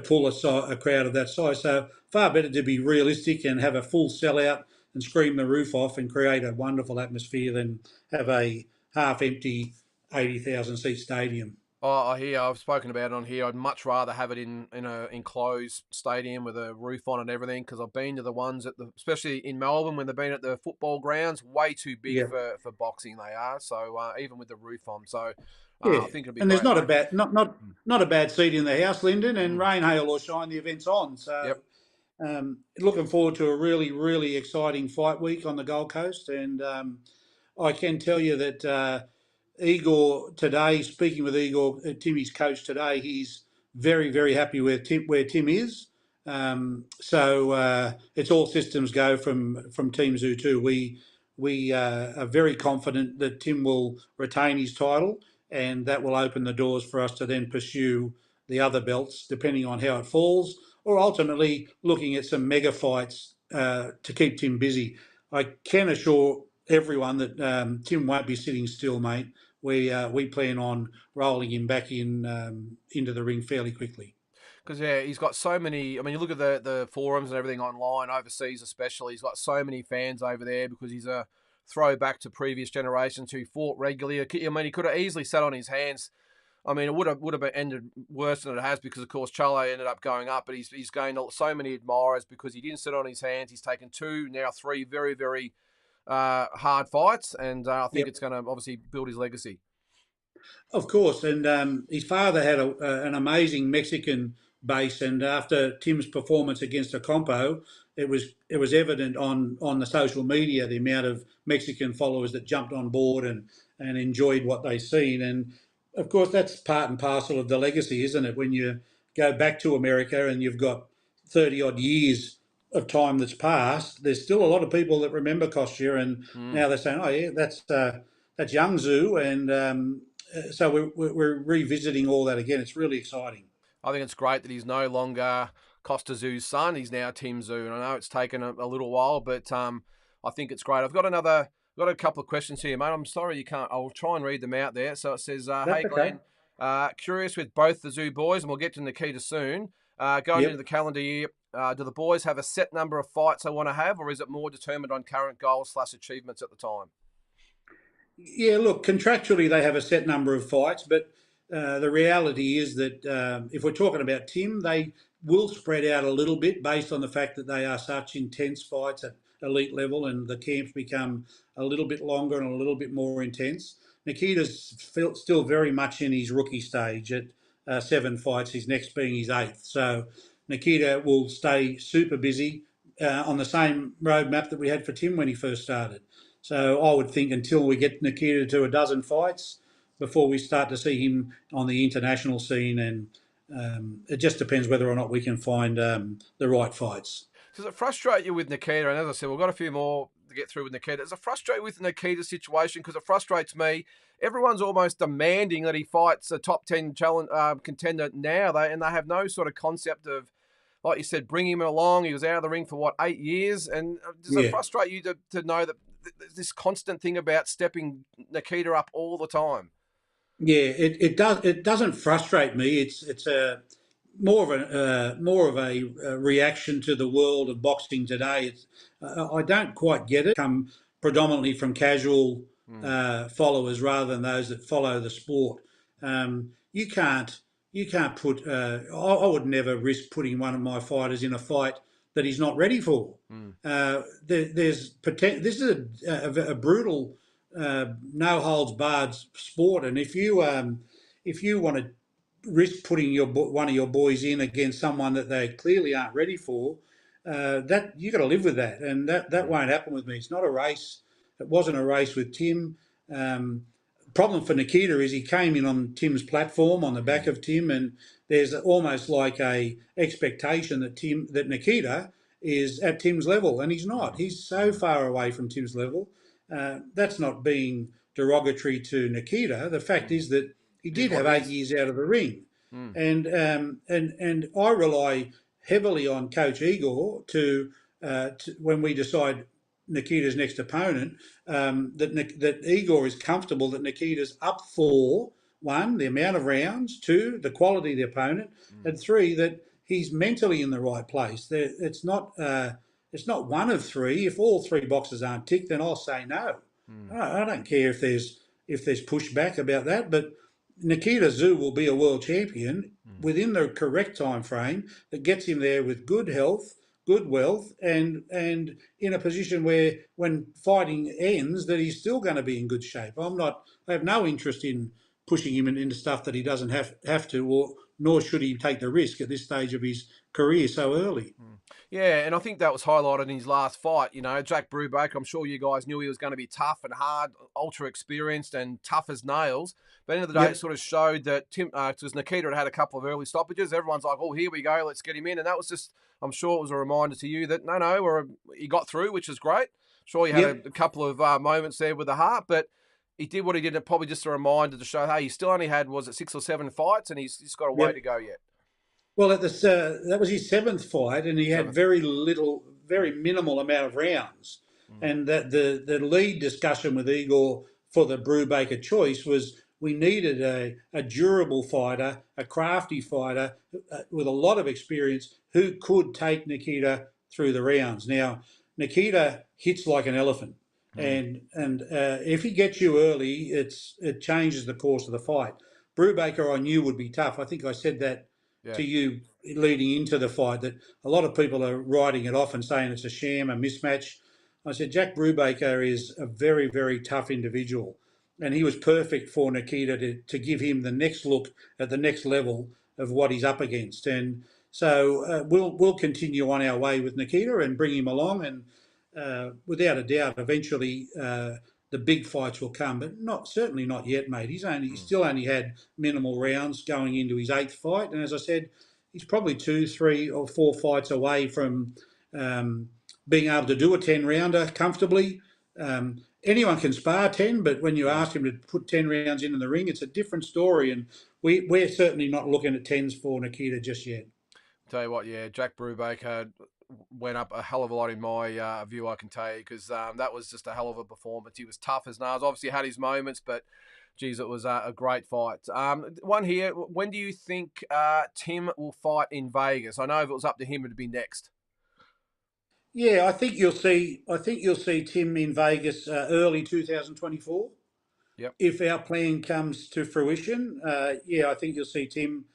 pull a crowd of that size. So far better to be realistic and have a full sellout and scream the roof off and create a wonderful atmosphere than have a half-empty 80,000 seat stadium. Oh, I hear. I've spoken about it on here. I'd much rather have it in a enclosed stadium with a roof on and everything, because I've been to the ones especially in Melbourne when they've been at the football grounds, way too big Yeah, for boxing they are. So even with the roof on, so I yeah. think it'll be And there's great. not a bad not a bad seat in the house, Lyndon, and Mm. rain, hail or shine, the event's on. So Yep. looking forward to a really, really exciting fight week on the Gold Coast. And I can tell you that Igor today, speaking with Igor, Timmy's coach today, he's very, very happy with where Tim is. So it's all systems go from Team Zoo too. We are very confident that Tim will retain his title, and that will open the doors for us to then pursue the other belts, depending on how it falls, or ultimately looking at some mega fights to keep Tim busy. I can assure everyone that Tim won't be sitting still, mate. We plan on rolling him back into the ring fairly quickly. Because yeah, he's got so many. I mean, you look at the forums and everything online, overseas especially. He's got so many fans over there because he's a throwback to previous generations who fought regularly. I mean, he could have easily sat on his hands. I mean, it would have been ended worse than it has, because of course Charlo ended up going up, but he's gained so many admirers because he didn't sit on his hands. He's taken two, now three very, very hard fights, and I think Yep. it's going to obviously build his legacy. Of course, and his father had an amazing Mexican base, and after Tim's performance against Ocampo, it was evident on the social media the amount of Mexican followers that jumped on board and enjoyed what they seen, and of course that's part and parcel of the legacy, isn't it? When you go back to America and you've got 30 odd years of time that's passed, there's still a lot of people that remember Kostya, and Mm. now they're saying, "Oh yeah, that's young Zoo," and so we're revisiting all that again. It's really exciting. I think it's great that he's no longer Costa Zoo's son. He's now Tim Zoo, and I know it's taken a little while, but I think it's great. Got a couple of questions here, mate. I'm sorry you can't. I'll try and read them out there. So it says, That's "Hey okay. Glenn, curious with both the Zoo boys, and we'll get to Nikita soon. Going into Yep. the calendar year, do the boys have a set number of fights they want to have, or is it more determined on current goals/achievements at the time?" Yeah, look, contractually they have a set number of fights, but the reality is that if we're talking about Tim, will spread out a little bit based on the fact that they are such intense fights at elite level, and the camps become a little bit longer and a little bit more intense. Nikita's still very much in his rookie stage at 7 fights, his next being his eighth. So Nikita will stay super busy on the same roadmap that we had for Tim when he first started. So I would think until we get Nikita to a dozen fights before we start to see him on the international scene, and it just depends whether or not we can find the right fights. Does it frustrate you with Nikita? And as I said, we've got a few more to get through with Nikita. Does it frustrate with Nikita's situation? Because it frustrates me. Everyone's almost demanding that he fights a top 10 challenge contender now, and they have no sort of concept of, like you said, bring him along. He was out of the ring for, 8 years? And does it frustrate you to know that this constant thing about stepping Nikita up all the time? Yeah, it does. It doesn't frustrate me. It's a more of a reaction to the world of boxing today. I don't quite get it. Come predominantly from casual followers rather than those that follow the sport. You can't put. I would never risk putting one of my fighters in a fight that he's not ready for. There's this is a brutal, no holds barred sport, and if you want to risk putting one of your boys in against someone that they clearly aren't ready for, that you got to live with that, and that won't happen with me. It's not a race. It wasn't a race with Tim. Problem for Nikita is he came in on Tim's platform, on the back of Tim, and there's almost like a expectation that Nikita is at Tim's level, and he's not. He's so far away from Tim's level. That's not being derogatory to Nikita. The fact is that he did have 8 years out of the ring, and I rely heavily on Coach Igor to when we decide Nikita's next opponent, that Igor is comfortable that Nikita's up for, one, the amount of rounds, two, the quality of the opponent, and three, that he's mentally in the right place. It's not one of three. If all three boxes aren't ticked, then I'll say no. I don't care if there's pushback about that, but Nikita Tszyu will be a world champion within the correct time frame that gets him there with good health, good wealth, and in a position where when fighting ends that he's still going to be in good shape. I have no interest in pushing him into stuff that he doesn't have to, or nor should he take the risk at this stage of his career so early. Yeah, and I think that was highlighted in his last fight. Jack Brubaker, I'm sure you guys knew he was going to be tough and hard, ultra experienced and tough as nails. But at the end of the day, It sort of showed that because Nikita had a couple of early stoppages, everyone's like, oh, here we go, let's get him in. And that was just, I'm sure it was a reminder to you that, he got through, which is great. Sure, he had a couple of moments there with the heart, but he did what he did, and probably just a reminder to show, hey, he still only had, 6 or 7 fights, and he's got a way to go yet. Well, that was his 7th fight, and he had very minimal amount of rounds. And that the lead discussion with Igor for the Brubaker choice was we needed a durable fighter, a crafty fighter with a lot of experience who could take Nikita through the rounds. Now, Nikita hits like an elephant, and if he gets you early, it changes the course of the fight. Brubaker, I knew would be tough. I think I said that to you leading into the fight, that a lot of people are writing it off and saying it's a sham, a mismatch. I said Jack Brubaker is a very, very tough individual, and he was perfect for Nikita to give him the next look at the next level of what he's up against. And so we'll continue on our way with Nikita and bring him along, and without a doubt, eventually the big fights will come, but certainly not yet, mate. He's still only had minimal rounds going into his 8th fight, and as I said, he's probably 2, 3, or 4 fights away from being able to do a 10-rounder comfortably. Anyone can spar 10, but when you ask him to put 10 rounds in the ring, it's a different story, and we're certainly not looking at 10s for Nikita just yet. Tell you what, Jack Brubaker went up a hell of a lot in my view, I can tell you, because that was just a hell of a performance. He was tough as nails. Obviously had his moments, but geez, it was a great fight. One here, when do you think Tim will fight in Vegas? I know if it was up to him, it'd be next. Yeah, I think you'll see Tim in Vegas early 2024. Yep. If our plan comes to fruition, I think you'll see Tim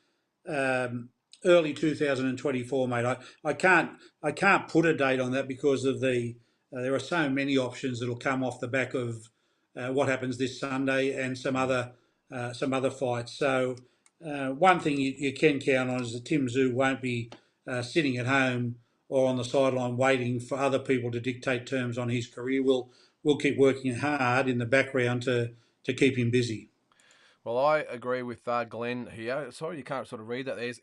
early 2024, mate. I can't put a date on that because of there are so many options that'll come off the back of what happens this Sunday and some other fights. So one thing you can count on is that Tim Tszyu won't be sitting at home or on the sideline waiting for other people to dictate terms on his career. We'll keep working hard in the background to keep him busy. Well, I agree with Glenn here. Sorry, you can't sort of read that. If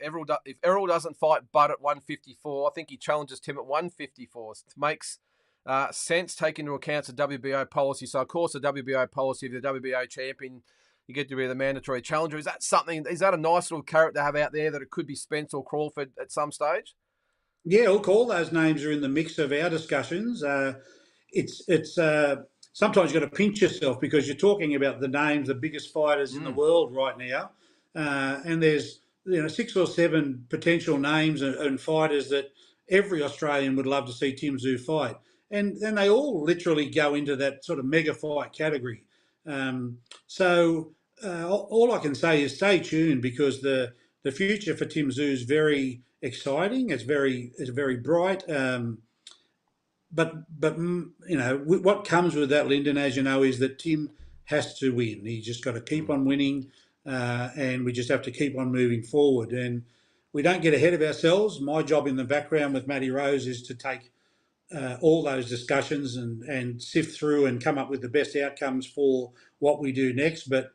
Errol doesn't fight Bud at 154, I think he challenges Tim at 154. It makes sense taking into account the WBO policy. So, of course, the WBO policy of the WBO champion, you get to be the mandatory challenger. Is that a nice little carrot to have out there that it could be Spence or Crawford at some stage? Yeah, look, all those names are in the mix of our discussions. It's sometimes you've got to pinch yourself because you're talking about the names, the biggest fighters in the world right now, and there's 6 or 7 potential names and fighters that every Australian would love to see Tim Tszyu fight, and then they all literally go into that sort of mega fight category. So all I can say is stay tuned because the future for Tim Tszyu is very exciting. It's very bright. But what comes with that, Lyndon, as you know, is that Tim has to win. He's just got to keep on winning, and we just have to keep on moving forward. And we don't get ahead of ourselves. My job in the background with Matty Rose is to take all those discussions and sift through and come up with the best outcomes for what we do next. But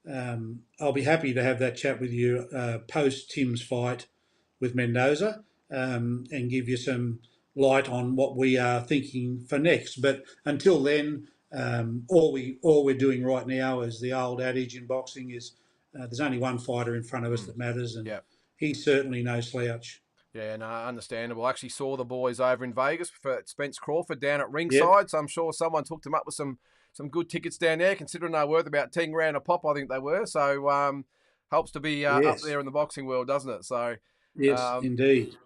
I'll be happy to have that chat with you post Tim's fight with Mendoza and give you some light on what we are thinking for next. But until then, all we're doing right now is the old adage in boxing is there's only one fighter in front of us that matters, and Yeah. he's certainly no slouch. Yeah, no, understandable. I actually saw the boys over in Vegas for Spence Crawford down at Yep. ringside, so I'm sure someone hooked them up with some good tickets down there, considering they're worth about 10 grand a pop, I think they were. So helps to be up Yes. there in the boxing world, doesn't it? So Yes, um, indeed.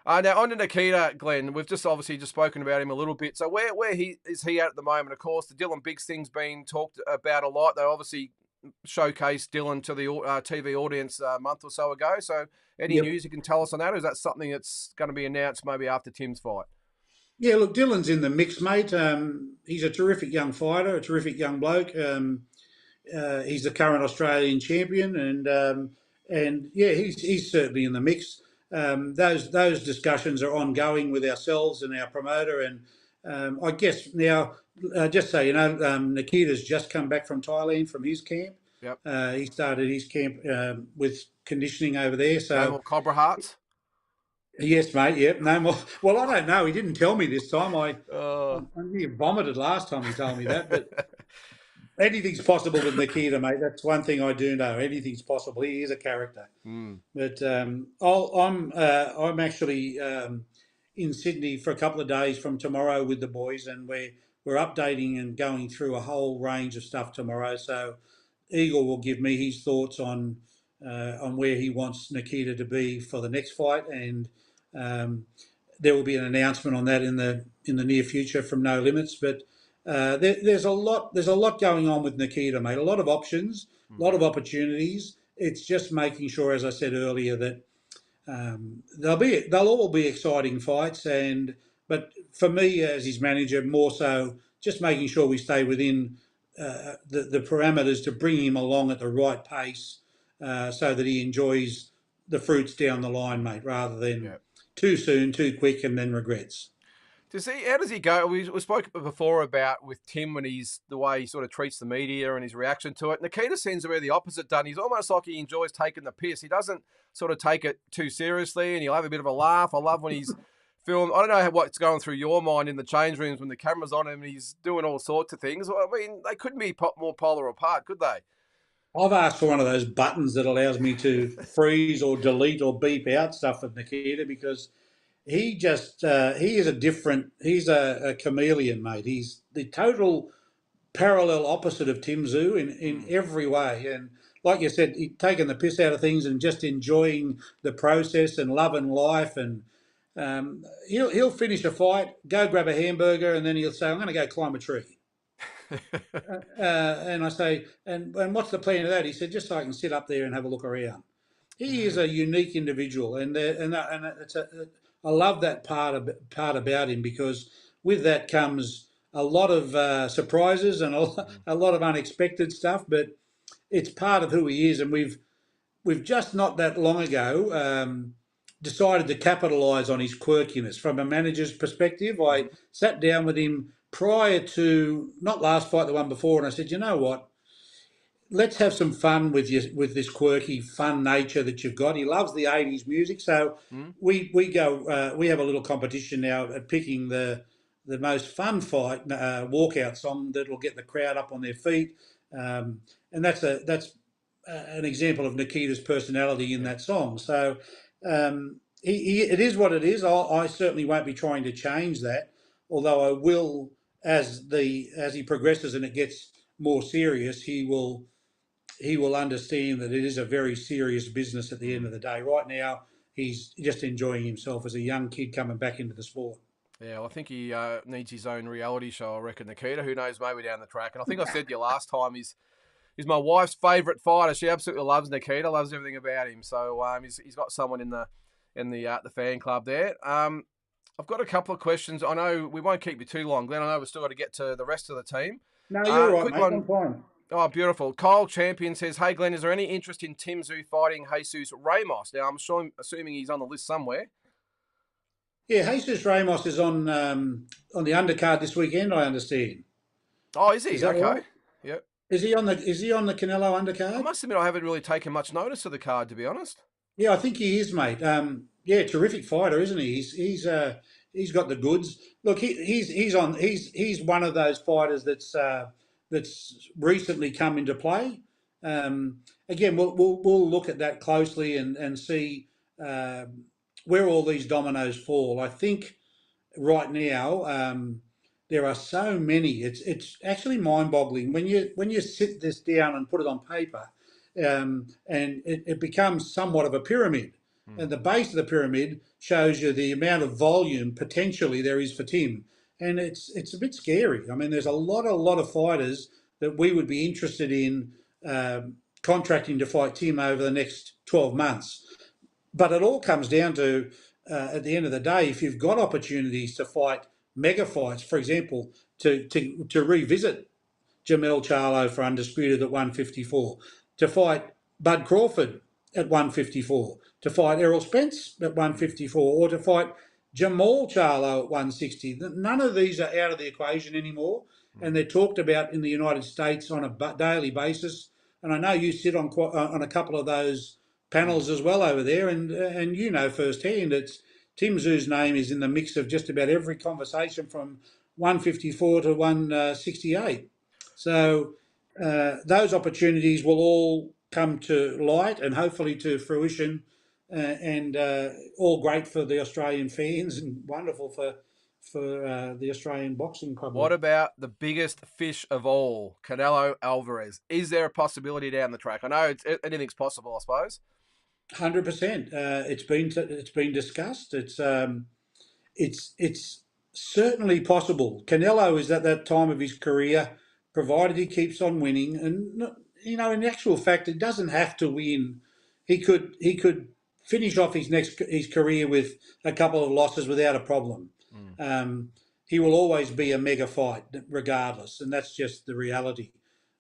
now on to Nikita, Glenn. We've just obviously just spoken about him a little bit. So where he is he at the moment? Of course, the Dylan Biggs thing's been talked about a lot. They obviously showcased Dylan to the TV audience a month or so ago. So any Yep. news you can tell us on that? Or is that something that's going to be announced maybe after Tim's fight? Yeah, look, Dylan's in the mix, mate. He's a terrific young fighter, a terrific young bloke. He's the current Australian champion, and yeah, he's certainly in the mix. Those discussions are ongoing with ourselves and our promoter, and I guess now, just so you know, Nikita's just come back from Thailand from his camp. Yep. He started his camp with conditioning over there, No so more Cobra Hearts. yes, mate. Yep, no more. Well, I don't know. He didn't tell me this time. Uh, I nearly vomited last time he told me that, but anything's possible with Nikita, mate. That's one thing I do know. Anything's possible. He is a character. mm, But I'm actually in Sydney for a couple of days from tomorrow with the boys, and we're updating and going through a whole range of stuff tomorrow. So Eagle will give me his thoughts on where he wants Nikita to be for the next fight, and um, there will be an announcement on that in the near future from No Limits. But there's a lot going on with Nikita, mate. A lot of options, a lot of opportunities. It's just making sure, as I said earlier, that they'll all be exciting fights, but for me as his manager, more so just making sure we stay within the parameters to bring him along at the right pace, so that he enjoys the fruits down the line, mate, rather than yeah. too soon, too quick, and then regrets. How does he go? We spoke before about with Tim when he's the way he sort of treats the media and his reaction to it. Nikita seems to be the opposite done. He's almost like he enjoys taking the piss. He doesn't sort of take it too seriously, and he'll have a bit of a laugh. I love when he's filmed. I don't know what's going through your mind in the change rooms when the camera's on him and he's doing all sorts of things. Well, I mean, they couldn't be more polar apart, could they? I've asked for one of those buttons that allows me to freeze or delete or beep out stuff with Nikita because he is he's a chameleon, mate. He's the total parallel opposite of Tim Tszyu in every way. And like you said, he's taking the piss out of things and just enjoying the process and loving life. And he'll finish a fight, go grab a hamburger, and then he'll say, "I'm going to go climb a tree." And I say, and what's the plan of that? He said, just so I can sit up there and have a look around. he is a unique individual, and I love that part about him, because with that comes a lot of surprises and Mm. a lot of unexpected stuff. But it's part of who he is, and we've just not that long ago decided to capitalise on his quirkiness from a manager's perspective. I Mhm. sat down with him prior to not last fight, the one before, and I said, you know what? Let's have some fun with you with this quirky, fun nature that you've got. He loves the '80s music, so Mm. we have a little competition now at picking the most fun fight walkout song that'll get the crowd up on their feet, and that's an example of Nikita's personality in Yeah. that song. So it is what it is. I certainly won't be trying to change that, although I will, as he progresses and it gets more serious, he will understand that it is a very serious business at the end Mm. of the day. Right now, he's just enjoying himself as a young kid coming back into the sport. Yeah, well, I think he needs his own reality show. I reckon, Nikita. Who knows? Maybe down the track. And I think I said to you last time, he's my wife's favourite fighter. She absolutely loves Nikita. Loves everything about him. So he's got someone in the fan club there. I've got a couple of questions. I know we won't keep you too long, Glenn. I know we've still got to get to the rest of the team. No, you're right, Quick mate. one. I'm fine. Oh, beautiful. Kyle Champion says, "Hey, Glenn, is there any interest in Tim Tszyu fighting Jesus Ramos?" Now, assuming he's on the list somewhere. Yeah, Jesus Ramos is on the undercard this weekend, I understand. Oh, is Is he? that right? Okay. Yep. Is he on the Canelo I undercard? must admit, I haven't really taken much notice of the card, to be honest. Yeah, I think he is, mate. Yeah, terrific fighter, isn't he? He's got the goods. Look, he's one of those fighters that's recently come into play. Again, we'll look at that closely and see where all these dominoes fall. I think right now there are so many. It's actually mind-boggling when you sit this down and put it on paper, and it becomes somewhat of a pyramid. Hmm. And the base of the pyramid shows you the amount of volume potentially there is for Tim, and it's a bit scary. I mean, there's a lot of fighters that we would be interested in contracting to fight Tim over the next 12 months. But it all comes down to, at the end of the day, if you've got opportunities to fight mega fights, for example, to revisit Jamel Charlo for undisputed at 154, to fight Bud Crawford at 154, to fight Errol Spence at Hmm. 154, or to fight Jamal Charlo at 160. None of these are out of the equation anymore, Hmm. and they're talked about in the United States on a daily basis. And I know you sit on a couple of those Hmm. panels as well over there, and you know firsthand it's Tim Tszyu's name is in the mix of just about every conversation from 154 to 168. So those opportunities will all come to light and hopefully to fruition, and all great for the Australian fans and wonderful for the Australian boxing What public. about the biggest fish of all, Canelo Alvarez? Is there a possibility down the track? I know anything's possible, I suppose. 100%. It's been discussed. It's certainly possible. Canelo is at that time of his career, provided he keeps on winning. And in actual fact, it doesn't have to win. He could finish off his career with a couple of losses without a problem. Mm. Um, he will always be a mega fight, regardless, and that's just the reality. Mm.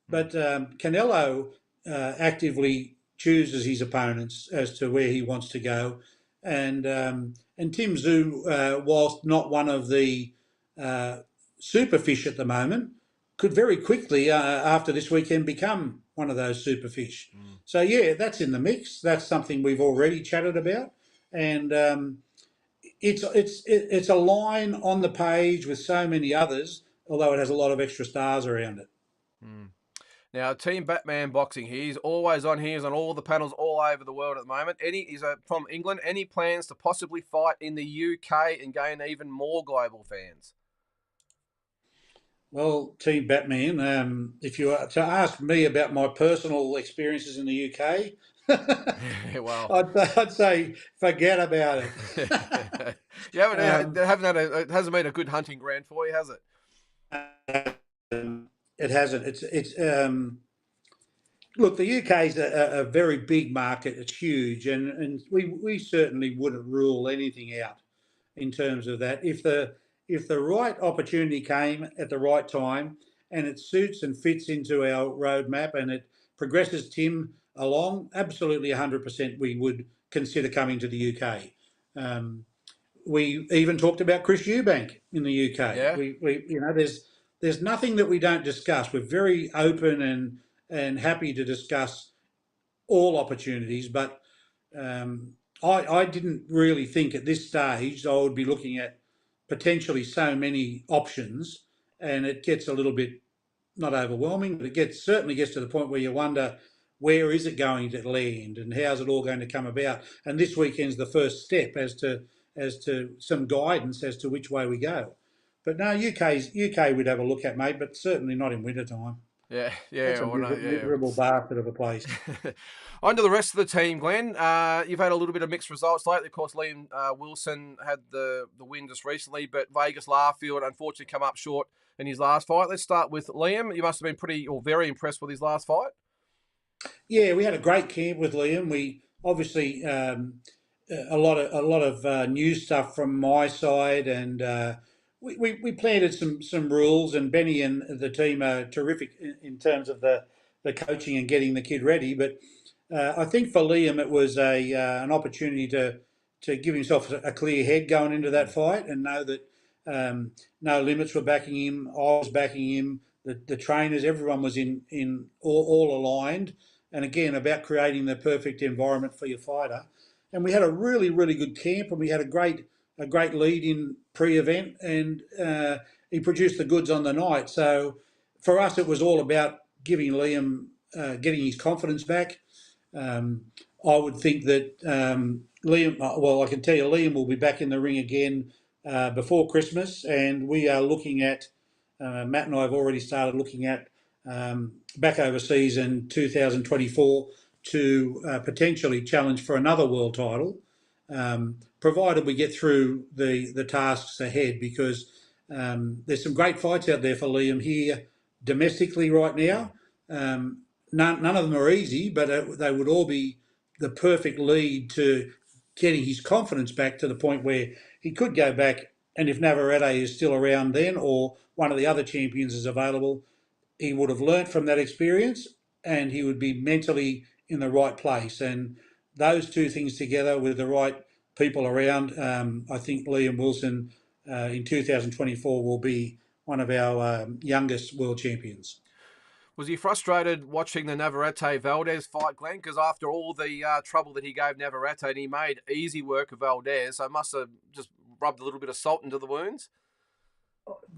But Canelo actively chooses his opponents as to where he wants to go, and Tim Tszyu, whilst not one of the uh, super fish at the moment, could very quickly, after this weekend, become one of those super fish. Mm. So yeah, that's in the mix. That's something we've already chatted about, and it's a line on the page with so many others, although it has a lot of extra stars around it. Mm. Now, Team Batman Boxing, he's always on. He's on all the panels all over the world at the moment. He's from England. Any plans to possibly fight in the UK and gain even more global fans? Well, Team Batman, if you were to ask me about my personal experiences in the UK, Well, I'd say forget about you haven't, it. it hasn't been a good hunting ground for you, has it? It hasn't. It's Look, the UK is a very big market. It's huge, and we certainly wouldn't rule anything out in terms of that. If the right opportunity came at the right time and it suits and fits into our roadmap and it progresses Tim along, absolutely 100% we would consider coming to the UK. Um, we even talked about Chris Eubank in the UK. Yeah. There's nothing that we don't discuss. We're very open and happy to discuss all opportunities, but um, I didn't really think at this stage I would be looking at potentially so many options, and it gets a little bit not overwhelming, but certainly gets to the point where you wonder where is it going to land and how's it all going to come about. And this weekend's the first step as to some guidance as to which way we go. But no, UK we'd have a look at, mate, but certainly not in winter time. Yeah, That's yeah, a well, no, yeah. miserable bastard of a place. On to the rest of the team, Glenn. You've had a little bit of mixed results lately. Of course, Liam Wilson had the win just recently, but Vegas Larfield unfortunately come up short in his last fight. Let's start with Liam. You must have been pretty or very impressed with his last fight. Yeah, we had a great camp with Liam. We obviously a lot of new stuff from my side, and we planted some rules. And Benny and the team are terrific in terms of the coaching and getting the kid ready. But I think for Liam, it was an opportunity to give himself a clear head going into that fight and know that no limits were backing him. I was backing him. The trainers, everyone was in all aligned. And again, about creating the perfect environment for your fighter. And we had a really, really good camp, and we had a great lead in pre-event, and he produced the goods on the night. So for us, it was all about giving Liam, getting his confidence back. Um, I would think that Liam, well, I can tell you, Liam will be back in the ring again before Christmas, and we are looking at, Matt and I have already started looking at back overseas in 2024 to potentially challenge for another world title, provided we get through the tasks ahead, because there's some great fights out there for Liam here domestically right now. None of them are easy, but they would all be the perfect lead to getting his confidence back to the point where he could go back, and if Navarrete is still around then, or one of the other champions is available, he would have learnt from that experience, and he would be mentally in the right place. And those two things together with the right people around, I think Liam Wilson in 2024 will be one of our youngest world champions. Was he frustrated watching the Navarrete Valdez fight, Glenn? Because after all the trouble that he gave Navarrete, and he made easy work of Valdez, so it must have just rubbed a little bit of salt into the wounds.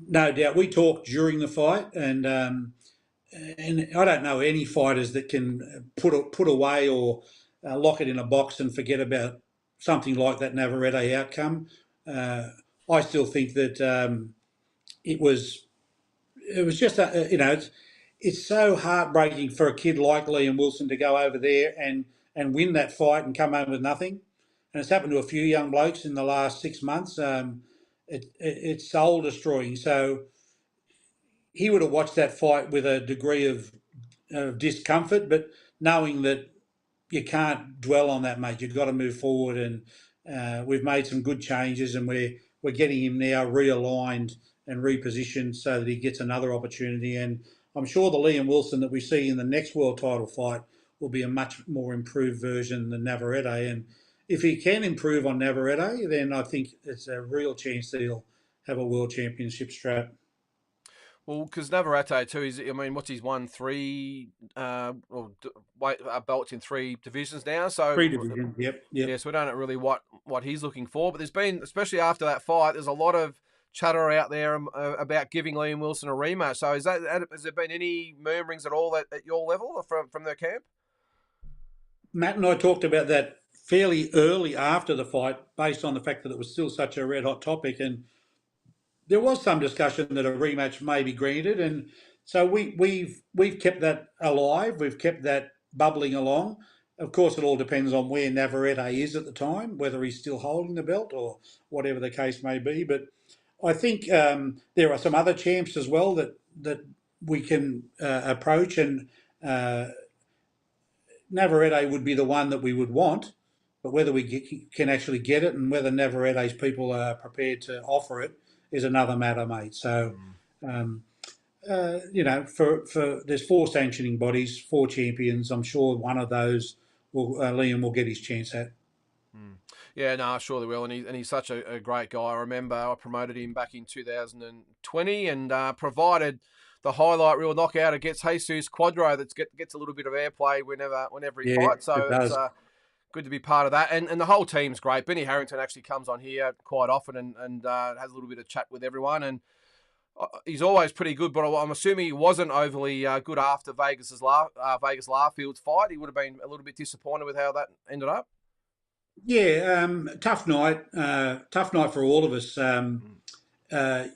No doubt. We talked during the fight, and I don't know any fighters that can put away or lock it in a box and forget about something like that Navarrete outcome. Uh, I still think that it was just it's so heartbreaking for a kid like Liam Wilson to go over there and win that fight and come home with nothing. And it's happened to a few young blokes in the last 6 months. It's soul destroying. So he would have watched that fight with a degree of discomfort, but knowing that you can't dwell on that, mate. You've got to move forward, and we've made some good changes, and we're getting him now realigned and repositioned so that he gets another opportunity. And I'm sure the Liam Wilson that we see in the next world title fight will be a much more improved version than Navarrete. And if he can improve on Navarrete, then I think it's a real chance that he'll have a world championship strap. Well, because Navarrete too is, I mean, what's he's won three belts in three divisions now. So Three divisions, yep. yeah, so we don't know really what he's looking for. But there's been, especially after that fight, there's a lot of chatter out there about giving Liam Wilson a rematch. So has there been any murmurings at all at your level or from their camp? Matt and I talked about that fairly early after the fight, based on the fact that it was still such a red hot topic, and there was some discussion that a rematch may be granted, and so we've kept that alive. We've kept that bubbling along. Of course, it all depends on where Navarrete is at the time, whether he's still holding the belt or whatever the case may be. But I think there are some other champs as well that we can approach and Navarrete would be the one that we would want, but whether can actually get it and whether Navarrete's people are prepared to offer it is another matter, mate. So, um, for there's 4 sanctioning bodies, 4 champions. I'm sure one of those Liam will get his chance at. Yeah, no, sure they will, and he's such a great guy. I remember I promoted him back in 2020 and provided the highlight reel knockout against Jesus Quadro that gets a little bit of airplay whenever he Yeah, fights. it So it's does. good to be part of that, and the whole team's great. Benny Harrington actually comes on here quite often and has a little bit of chat with everyone, and he's always pretty good. But I'm assuming he wasn't overly good after Vegas Larfield's fight. He would have been a little bit disappointed with how that ended up. Yeah, tough night. Tough night for all of us.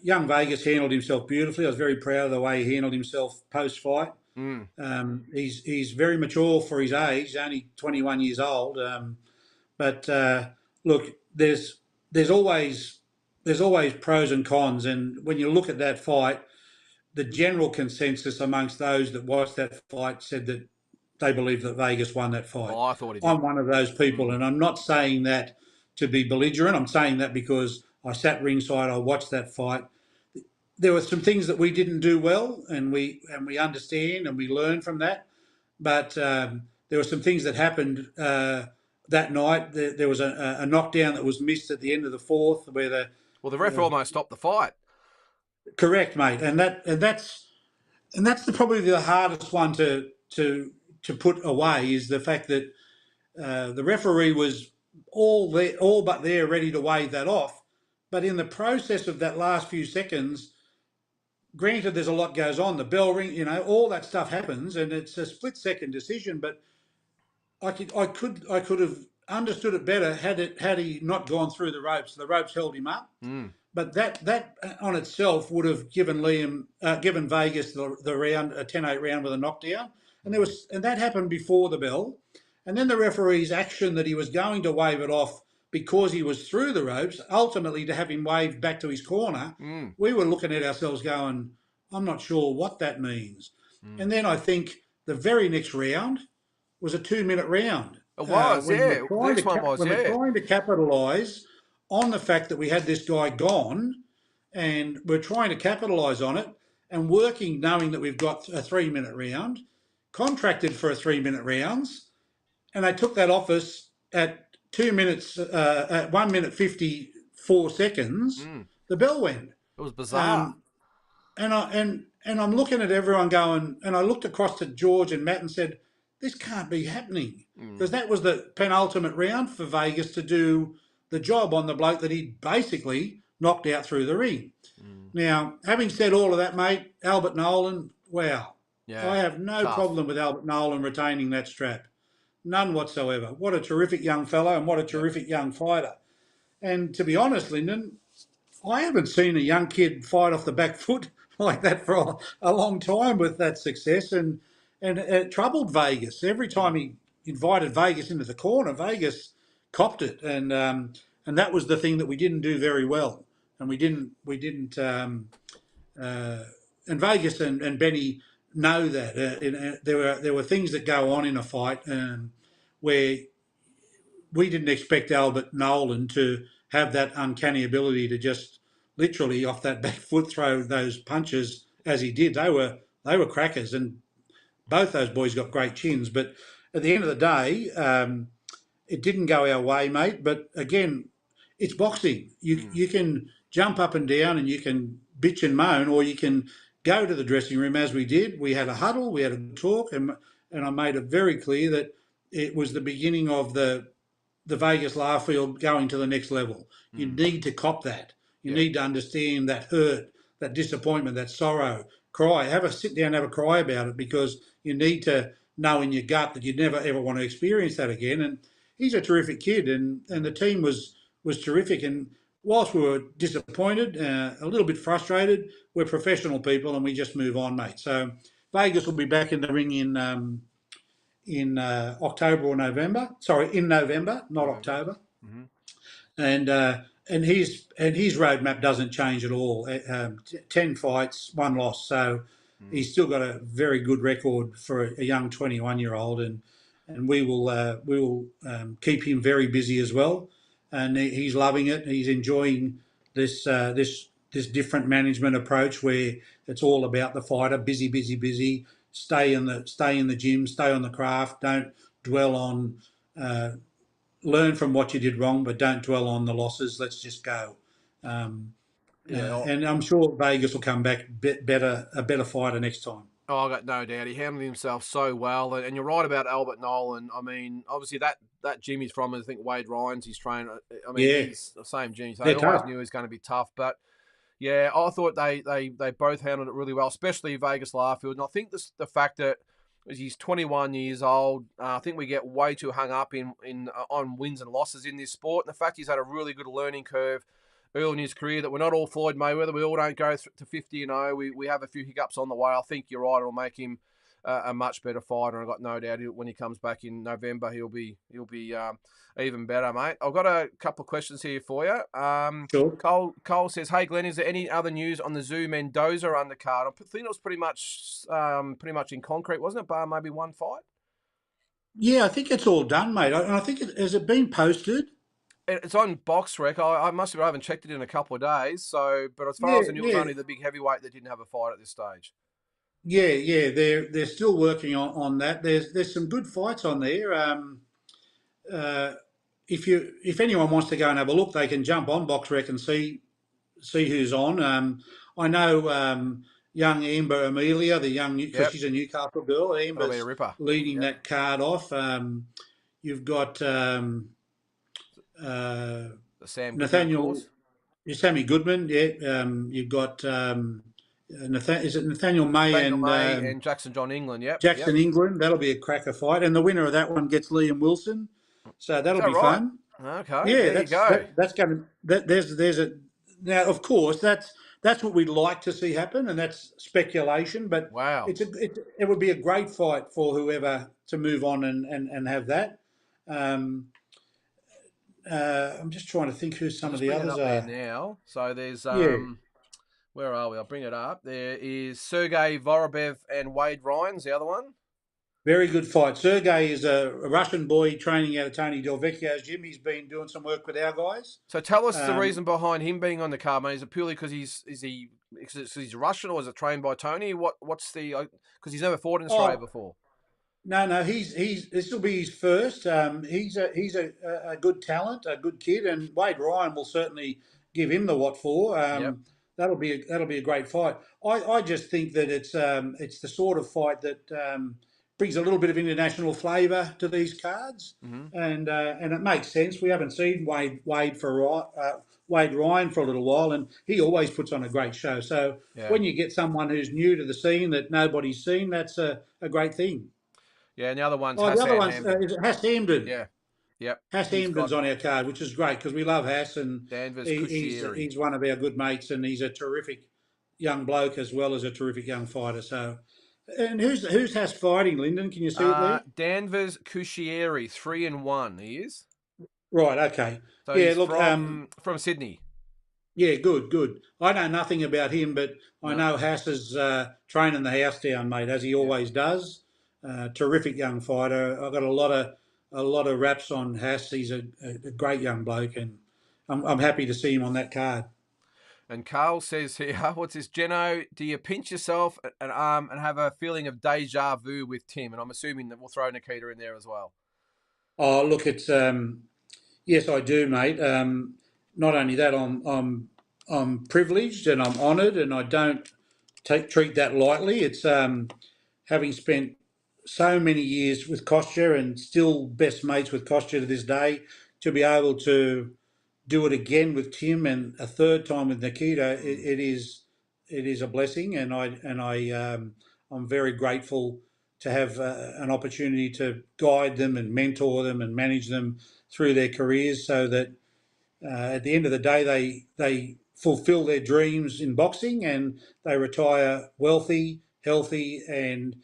Young Vegas handled himself beautifully. I was very proud of the way he handled himself post fight. He's very mature for his age. He's only 21 years old. But look, there's always pros and cons. And when you look at that fight, the general consensus amongst those that watched that fight said that they believe that Vegas won that fight. Oh, I thought he did. I'm one of those people, and I'm not saying that to be belligerent. I'm saying that because I sat ringside, I watched that fight. There were some things that we didn't do well, and we understand and we learn from that. But there were some things that happened that night. There was a knockdown that was missed at the end of the 4th, where the ref almost stopped the fight. Correct, mate, and that's probably the hardest one to put away is the fact that the referee was all but there, ready to wave that off, but in the process of that last few seconds, granted, there's a lot goes on. The bell ring, all that stuff happens, and it's a split-second decision. But I could have understood it better had he not gone through the ropes. The ropes held him up. But that on itself would have given Vegas the round, a 10-8 round with a knockdown, and that happened before the bell, and then the referee's action that he was going to wave it off because he was through the ropes, ultimately to have him waved back to his corner. We were looking at ourselves going, I'm not sure what that means. And then I think the very next round was a 2-minute round. It was, yeah. We're trying to capitalise on the fact that we had this guy gone, and we're trying to capitalise on it and working knowing that we've got a 3-minute round, contracted for a 3-minute rounds, and they took that off us at 2 minutes, at 1 minute 54 seconds, the bell went. It was bizarre. And I'm looking at everyone going, and I looked across to George and Matt and said, this can't be happening, because that was the penultimate round for Vegas to do the job on the bloke that he'd basically knocked out through the ring. Now, having said all of that, mate, Albert Nolan, wow. Yeah, I have no problem with Albert Nolan retaining that strap. None whatsoever. What a terrific young fellow and what a terrific young fighter. And to be honest, Lyndon, I haven't seen a young kid fight off the back foot like that for a long time with that success. And it troubled Vegas. Every time he invited Vegas into the corner, Vegas copped it. And that was the thing that we didn't do very well. And and Vegas and Benny know that. There were things that go on in a fight where we didn't expect Albert Nolan to have that uncanny ability to just literally off that back foot throw those punches as he did. They were crackers, and both those boys got great chins. But at the end of the day, it didn't go our way, mate. But again, it's boxing. You can jump up and down and you can bitch and moan, or you can go to the dressing room as we did. We had a huddle, we had a talk, and I made it very clear that it was the beginning of the Vegas Larfield going to the next level. You need to cop that. You need to understand that hurt, that disappointment, that sorrow. Cry. Sit down and have a cry about it, because you need to know in your gut that you never ever want to experience that again. And he's a terrific kid, and the team was terrific. And whilst we were disappointed, a little bit frustrated, we're professional people and we just move on, mate. So Vegas will be back in the ring in October or November. Sorry, in November, not October. And his roadmap doesn't change at all. 10 fights, 1 loss. So he's still got a very good record for a young 21-year-old. And and we will keep him very busy as well. And he's loving it. He's enjoying this different management approach where it's all about the fighter, busy, busy, busy. Stay in the gym, stay on the craft. Don't dwell on. Learn from what you did wrong, but don't dwell on the losses. Let's just go. Um, Yeah, and I'm sure Vegas will come back a better fighter next time. oh, I got no doubt. He handled himself so well, and you're right about Albert Nolan. I mean, obviously that gym he's from, I think Wade Ryan's his trainer. I mean, Yeah, he's the same gym, so they're they always tough. knew he was going to be tough. But yeah, I thought they both handled it really well, especially Vegas Larfield. And I think the fact that he's 21 years old, I think we get way too hung up in on wins and losses in this sport. And the fact he's had a really good learning curve early in his career, that we're not all Floyd Mayweather. We all don't go to 50-0. We have a few hiccups on the way. I think you're right. It'll make him a much better fighter. And I've got no doubt when he comes back in November, he'll be even better, mate. I've got a couple of questions here for you. Sure. Cole says, "Hey Glenn, is there any other news on the Tszyu Mendoza undercard?" I think it was pretty much in concrete, wasn't it? Bar maybe one fight. Yeah, I think it's all done, mate. And I think has it been posted? It's on BoxRec. I must admit I haven't checked it in a couple of days. So, but as far Yeah, as I knew, it was yeah, only the big heavyweight that didn't have a fight at this stage. yeah. They're still working on that. There's some good fights on there. Uh, if anyone wants to go and have a look, they can jump on BoxRec and see who's on. I know young Amber Amelia, because Yep, she's a Newcastle girl. that'll be a Amber's ripper. leading Yep. that card off. You've got uh, Sam Goodman, of Nathaniel, course. Sammy Goodman. Yeah, you've got is it Nathaniel May Nathaniel and May and Jackson John England. Yep, yep. Jackson England? That'll be a cracker fight, and the winner of that one gets Liam Wilson. So Is that'll that be right? fun. Okay, Yeah, there you go. that's going to there's a now of course that's what we'd like to see happen, and that's speculation, but Wow. it would be a great fight for whoever to move on and have that. Um, I'm just trying to think who I'll some of just the bring it others up there are. now. So there's Yeah, where are we? I'll bring it up. There is Sergey Vorobev and Wade Ryan's the other one. very good fight. Sergey is a Russian boy training out of Tony Delvecchio's gym. He's been doing some work with our guys. So tell us the Um, reason behind him being on the card, mate. Is it purely because he's Russian, or is it trained by Tony? What's the because he's never fought in Australia oh, before? no. He's this will be his first. He's a good talent, a good kid, and Wade Ryan will certainly give him the what for. Yep. That'll be a great fight. I just think that it's the sort of fight that brings a little bit of international flavour to these cards, Mm-hmm. and it makes sense. We haven't seen Wade Ryan for a little while, and he always puts on a great show. So Yeah. when you get someone who's new to the scene that nobody's seen, that's a great thing. Yeah. And the other one's Oh, the other Hassan one's Hamden. is Hass Hamden. Yeah. Yep. Hass He's got Hamden's on our card, which is great because we love Hass, and Danvers Kushieri. he's one of our good mates, and he's a terrific young bloke as well as a terrific young fighter. So, and who's Hass fighting, Lyndon? Can you see it there? Danvers Kushieri, 3-1. He is. Right. Okay. So Yeah. he's Look. from Sydney. Yeah. Good. Good. I know nothing about him, but I No. know Hass is training the house down, mate, as he Yeah. always does. Terrific young fighter. I've got a lot of raps on Hass. He's a great young bloke, and I'm happy to see him on that card. And Carl says here, what's this, Jeno? Do you pinch yourself and have a feeling of deja vu with Tim? And I'm assuming that we'll throw Nikita in there as well. Oh, look, it's yes, I do, mate. Not only that, I'm privileged and I'm honoured, and I don't treat that lightly. It's having spent so many years with Kostya and still best mates with Kostya to this day, to be able to do it again with Tim and a third time with Nikita, Mm. it is a blessing, and I'm very grateful to have an opportunity to guide them and mentor them and manage them through their careers, so that at the end of the day they fulfil their dreams in boxing and they retire wealthy, healthy, and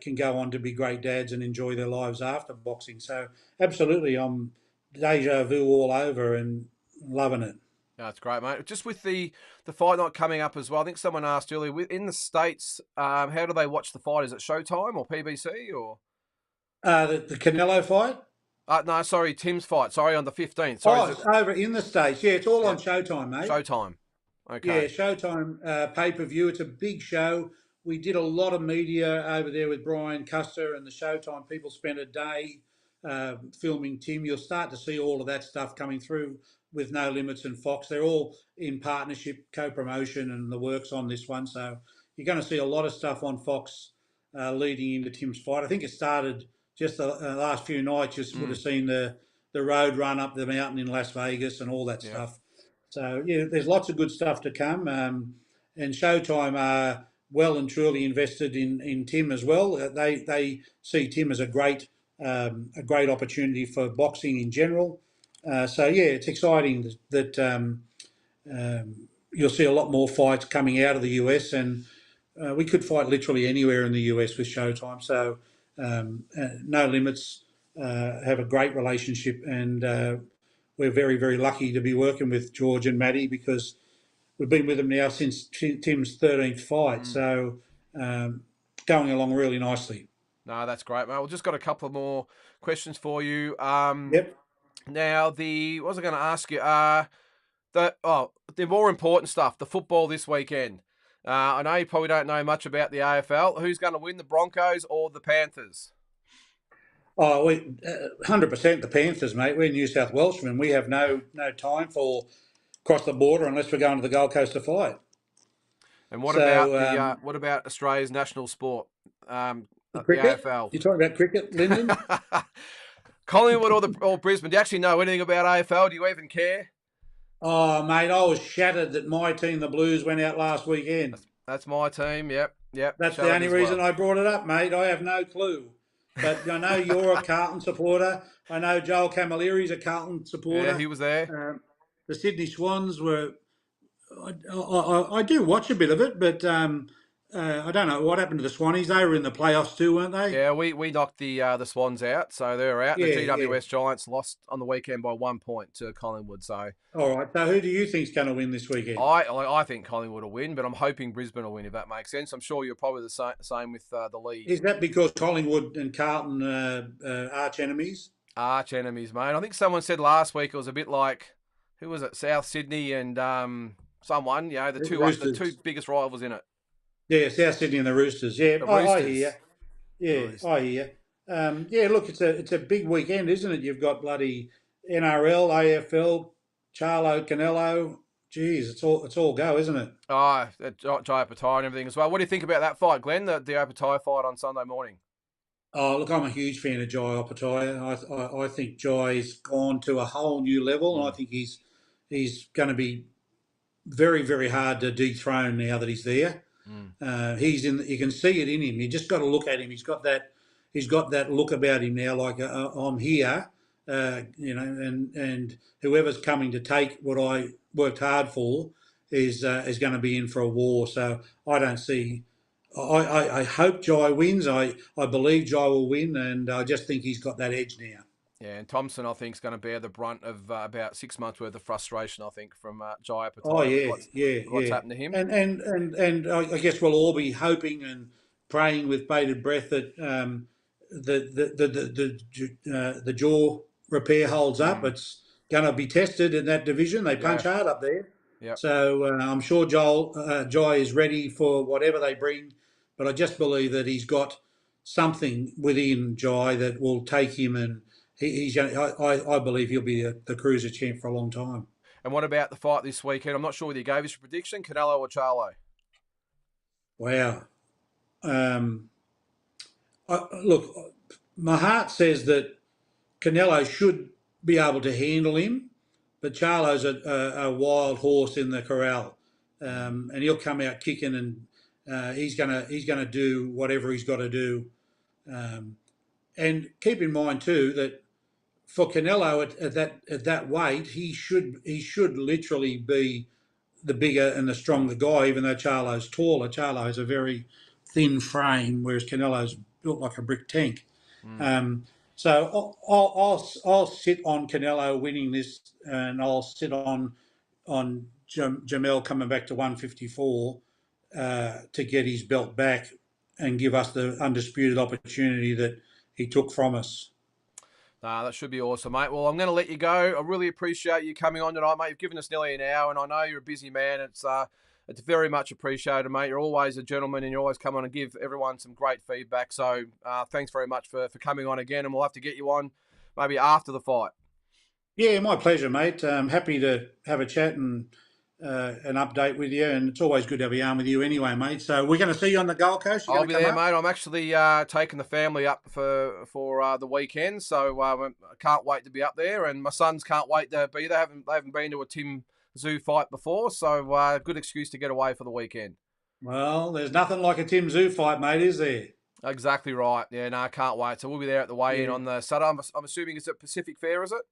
can go on to be great dads and enjoy their lives after boxing. So absolutely, I'm deja vu all over and loving it. No, that's great, mate. Just with the fight night coming up as well, I think someone asked earlier, in the States, how do they watch the fight? Is it Showtime or PBC or? The Canelo fight. No, sorry, Tim's fight. Sorry, on the 15th. Sorry, Oh, is it? it's over in the States. Yeah, it's all Yeah, on Showtime, mate. Showtime. Yeah, Okay. Showtime pay-per-view. It's a big show. We did a lot of media over there with Brian Custer and the Showtime people. Spent a day filming Tim. You'll start to see all of that stuff coming through with No Limits and Fox. They're all in partnership, co-promotion, and the works on this one. So you're going to see a lot of stuff on Fox leading into Tim's fight. I think it started just the last few nights. You would have seen the road run up the mountain in Las Vegas and all that Yep. stuff. So yeah, there's lots of good stuff to come, and Showtime are well and truly invested in Tim as well. They see Tim as a great opportunity for boxing in general. So yeah, it's exciting that you'll see a lot more fights coming out of the US, and we could fight literally anywhere in the US with Showtime. So No Limits have a great relationship, and we're very, very lucky to be working with George and Maddie because we've been with them now since Tim's 13th fight. So going along really nicely. No, that's great, mate. We've just got a couple of more questions for you. Yep. Now, what was I going to ask you? The more important stuff, the football this weekend. I know you probably don't know much about the AFL. Who's going to win, the Broncos or the Panthers? Oh, 100% the Panthers, mate. We're New South Welshmen. We have no time for cross the border unless we're going to the Gold Coast to fight. And So what about Australia's national sport, the the cricket. AFL? You're talking about cricket, Lyndon? Collingwood or Brisbane? Do you actually know anything about AFL? Do you even care? Oh, mate, I was shattered that my team, the Blues, went out last weekend. That's my team. Yep. That's the Shattered only as well. reason I brought it up, mate. I have no clue. But I know you're a Carlton supporter. I know Joel Camilleri's a Carlton Yeah, supporter. he was there. The Sydney Swans were. I do watch a bit of it, but I don't know what happened to the Swannies. They were in the playoffs too, weren't they? Yeah, we knocked the Swans out, so they're out. The Yeah, yeah. GWS Giants lost on the weekend by 1 point to Collingwood. So All right. So who do you think's going to win this weekend? I think Collingwood will win, but I'm hoping Brisbane will win if that makes sense. I'm sure you're probably the same with the league. Is that because Collingwood and Carlton arch enemies? Arch enemies, mate. I think someone said last week it was a bit like, who was it? South Sydney and someone. You know, the two biggest rivals in it. Yeah, South Sydney and the Roosters. Yeah, The I Roosters. hear you. Yeah, I hear you. Yeah, look, it's a big weekend, isn't it? You've got bloody NRL, AFL, Charlo, Canelo. Geez, it's all go, isn't it? Oh, Jai Patai and everything as well. What do you think about that fight, Glenn? The Opatai fight on Sunday morning. Oh, look, I'm a huge fan of Jai Opataya. I think Jai's gone to a whole new level, and I think he's going to be very, very hard to dethrone now that he's there. He's in. You can see it in him. You just got to look at him. He's got that look about him now. Like I'm here, and whoever's coming to take what I worked hard for is going to be in for a war. So I don't see. I hope Jai wins. I believe Jai will win, and I just think he's got that edge now. Yeah, and Thompson, I think, is going to bear the brunt of about 6 months worth of frustration. I think from Jai Oh Patai with yeah, what's yeah. happened to him. And I guess we'll all be hoping and praying with bated breath that the jaw repair holds up. It's going to be tested in that division. They punch hard up there. Yep. So I'm sure Jai is ready for whatever they bring, but I just believe that he's got something within Jai that will take him, and he's going. I believe he'll be the cruiser champ for a long time. And what about the fight this weekend? I'm not sure whether you gave us a prediction, Canelo or Charlo. Wow. Look, my heart says that Canelo should be able to handle him, but Charlo's a wild horse in the corral, and he'll come out kicking, and he's gonna do whatever he's got to do. And keep in mind too that for Canelo at that weight, he should literally be the bigger and the stronger guy, even though Charlo's taller. Charlo has a very thin frame, whereas Canelo's built like a brick tank. So I'll sit on Canelo winning this, and I'll sit on Jamel coming back to 154 to get his belt back and give us the undisputed opportunity that he took from us. That should be awesome, mate. Well, I'm going to let you go. I really appreciate you coming on tonight, mate. You've given us nearly an hour, and I know you're a busy man. It's very much appreciated, mate. You're always a gentleman, and you always come on and give everyone some great feedback. So thanks very much for coming on again, and we'll have to get you on maybe after the fight. Yeah, my pleasure, mate. I'm happy to have a chat and an update with you, and it's always good to have a yarn with you anyway, mate. So we're going to see you on the Gold Coast. You're I'll going be to come there, up? mate. I'm actually taking the family up for the weekend, so I can't wait to be up there, and my sons can't wait to be there. They haven't been to a Tim Tszyu fight before, so good excuse to get away for the weekend. Well, there's nothing like a Tim Tszyu fight, mate, is there? Exactly right. Yeah, no, I can't wait. So we'll be there at the weigh-in Yeah. on the Saturday. I'm assuming it's at Pacific Fair, is it?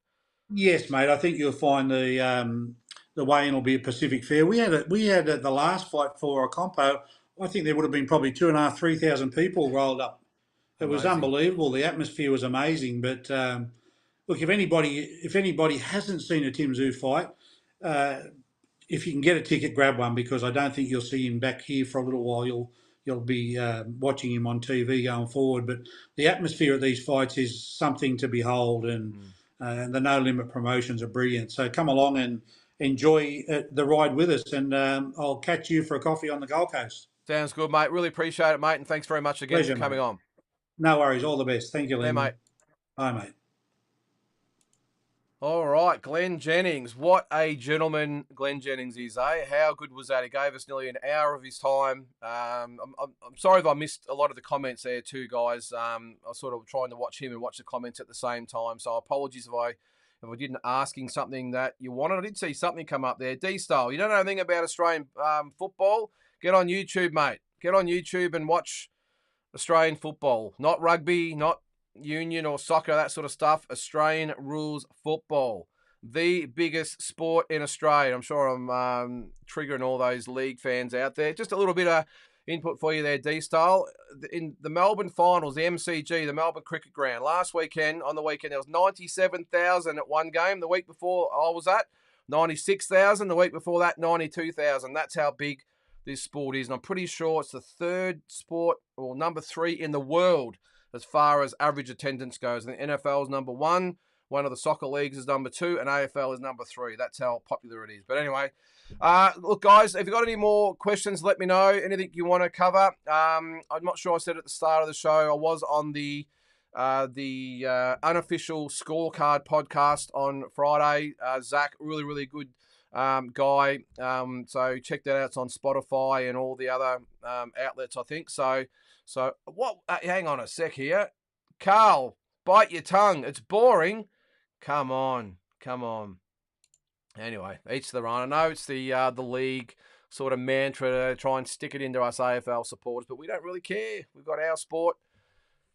Yes, mate. I think you'll find the weigh-in will be at Pacific Fair. We had at the last fight for a compo. I think there would have been probably 2,500, 3,000 people rolled up. It was Amazing. unbelievable. The atmosphere was amazing. But look, if anybody hasn't seen a Tim Tszyu fight, uh, if you can get a ticket, grab one, because I don't think you'll see him back here for a little while. You'll be watching him on TV going forward. But the atmosphere at these fights is something to behold, and the No Limit promotions are brilliant. So come along and enjoy the ride with us, and I'll catch you for a coffee on the Gold Coast. Sounds good, mate. Really appreciate it, mate, and thanks very much again for Pleasure, coming mate. on. No worries. All the best. Thank you, There, Lyndon. mate. Bye, mate. All right, Glen Jennings. What a gentleman Glen Jennings is, eh? How good was that? He gave us nearly an hour of his time. I'm sorry if I missed a lot of the comments there too, guys. I was sort of trying to watch him and watch the comments at the same time, so apologies if I didn't asking something that you wanted. I did see something come up there. D-Style, you don't know anything about Australian football? Get on YouTube, mate. Get on YouTube and watch Australian football. Not rugby, not union or soccer, that sort of stuff. Australian rules football. The biggest sport in Australia. I'm sure I'm triggering all those league fans out there. Just a little bit of input for you there, D-Style. In the Melbourne finals, the MCG, the Melbourne Cricket Ground, last weekend, on the weekend, there was 97,000 at one game. The week before I was at, 96,000. The week before that, 92,000. That's how big this sport is. And I'm pretty sure it's the third sport, or number 3 in the world as far as average attendance goes. And the NFL is number 1. One of the soccer leagues is number 2, and AFL is number 3. That's how popular it is. But anyway, look, guys, if you've got any more questions, let me know. Anything you want to cover. I'm not sure I said at the start of the show, I was on the unofficial scorecard podcast on Friday. Zach, really, really good guy. So check that out. It's on Spotify and all the other outlets, I think. So what? Hang on a sec here. Carl, bite your tongue. It's boring. Come on. Anyway, each their own. I know it's the league sort of mantra to try and stick it into us AFL supporters, but we don't really care. We've got our sport.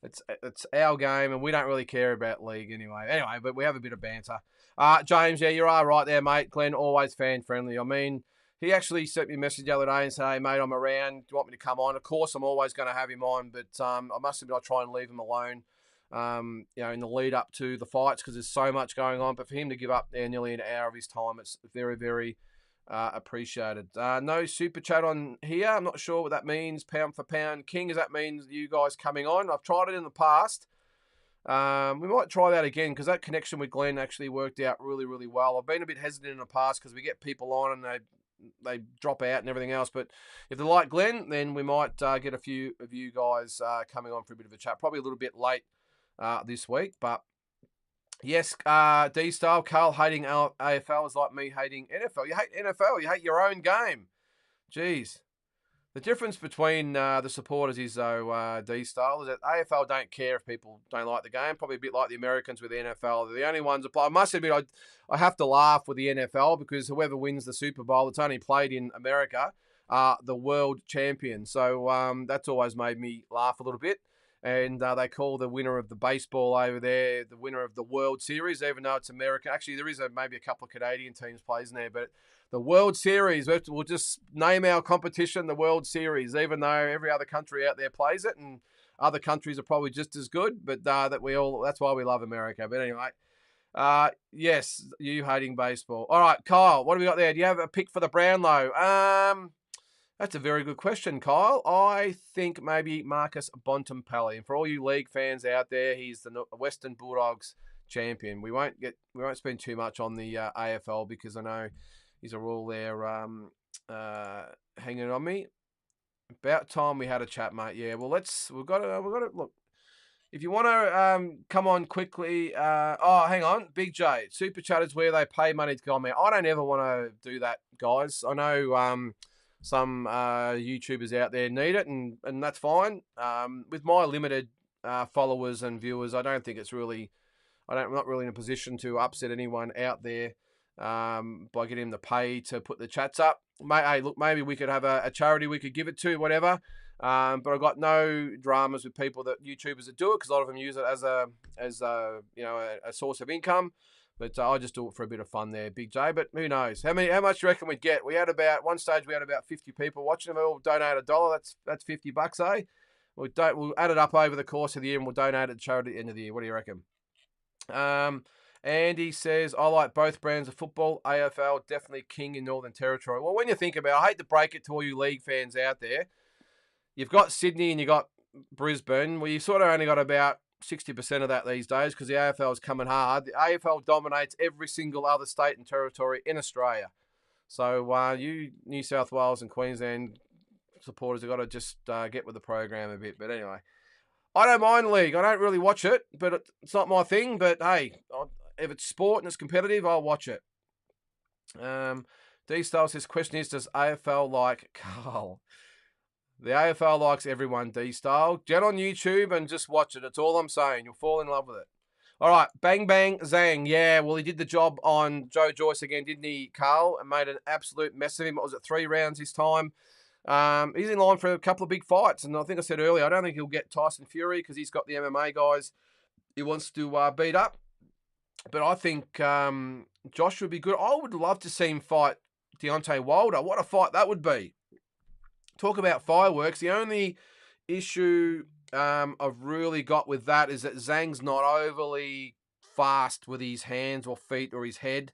It's our game, and we don't really care about league anyway. But we have a bit of banter. James, yeah, you are right there, mate. Glenn, always fan-friendly. I mean, he actually sent me a message the other day and said, hey, mate, I'm around. Do you want me to come on? Of course, I'm always going to have him on, but I must admit I try and leave him alone, in the lead up to the fights, because there's so much going on. But for him to give up there nearly an hour of his time, it's very, very appreciated. No super chat on here. I'm not sure what that means, pound for pound. King, does that mean you guys coming on? I've tried it in the past. We might try that again, because that connection with Glenn actually worked out really, really well. I've been a bit hesitant in the past because we get people on and they drop out and everything else. But if they like Glenn, then we might get a few of you guys coming on for a bit of a chat. Probably a little bit late this week, but yes, D-Style, Carl hating AFL is like me hating NFL. You hate NFL. You hate your own game. Jeez. The difference between the supporters is, though, D-Style, is that AFL don't care if people don't like the game. Probably a bit like the Americans with the NFL. They're the only ones that play. I must admit, I have to laugh with the NFL, because whoever wins the Super Bowl, it's only played in America, the world champion. So that's always made me laugh a little bit. And they call the winner of the baseball over there the winner of the World Series, even though it's American. Actually, there is maybe a couple of Canadian teams plays in there, but the World Series, we'll just name our competition the World Series, even though every other country out there plays it, and other countries are probably just as good. But that's why we love America. But anyway, yes, you hating baseball. All right, Kyle, what have we got there? Do you have a pick for the Brownlow? That's a very good question, Kyle. I think maybe Marcus Bontempelli. And for all you league fans out there, he's the Western Bulldogs champion. We won't spend too much on the AFL because I know he's a rule there hanging on me. About time we had a chat, mate. Yeah, well, we've got to look. If you want to come on quickly, hang on, Big J, Super Chat is where they pay money to go on there. I don't ever want to do that, guys. I know some YouTubers out there need it, and that's fine. With my limited followers and viewers, I don't think I'm not really in a position to upset anyone out there by getting them to pay to put the chats up. Hey, look, maybe we could have a charity we could give it to, whatever. But I've got no dramas with people YouTubers that do it because a lot of them use it as a source of income. But I just do it for a bit of fun there, Big J. But who knows? How much do you reckon we'd get? One stage we had about 50 people watching. They all donate $1. That's $50, eh? We'll add it up over the course of the year and we'll donate it to charity at the end of the year. What do you reckon? Andy says, I like both brands of football. AFL, definitely king in Northern Territory. Well, when you think about it, I hate to break it to all you league fans out there. You've got Sydney and you've got Brisbane. Well, you sort of only got about 60% of that these days because the AFL is coming hard. The AFL dominates every single other state and territory in Australia. So you New South Wales and Queensland supporters have got to just get with the program a bit. But anyway, I don't mind league. I don't really watch it, but it's not my thing. But hey, if it's sport and it's competitive, I'll watch it. D-Style says, question is, does AFL like Carl? The AFL likes everyone, D-Style. Get on YouTube and just watch it. That's all I'm saying. You'll fall in love with it. All right, Bang Bang Zhang. Yeah, well, he did the job on Joe Joyce again, didn't he, Carl? And made an absolute mess of him. What was it, 3 rounds this time? He's in line for a couple of big fights. And I think I said earlier, I don't think he'll get Tyson Fury because he's got the MMA guys he wants to beat up. But I think Josh would be good. I would love to see him fight Deontay Wilder. What a fight that would be. Talk about fireworks. The only issue I've really got with that is that Zhang's not overly fast with his hands or feet or his head.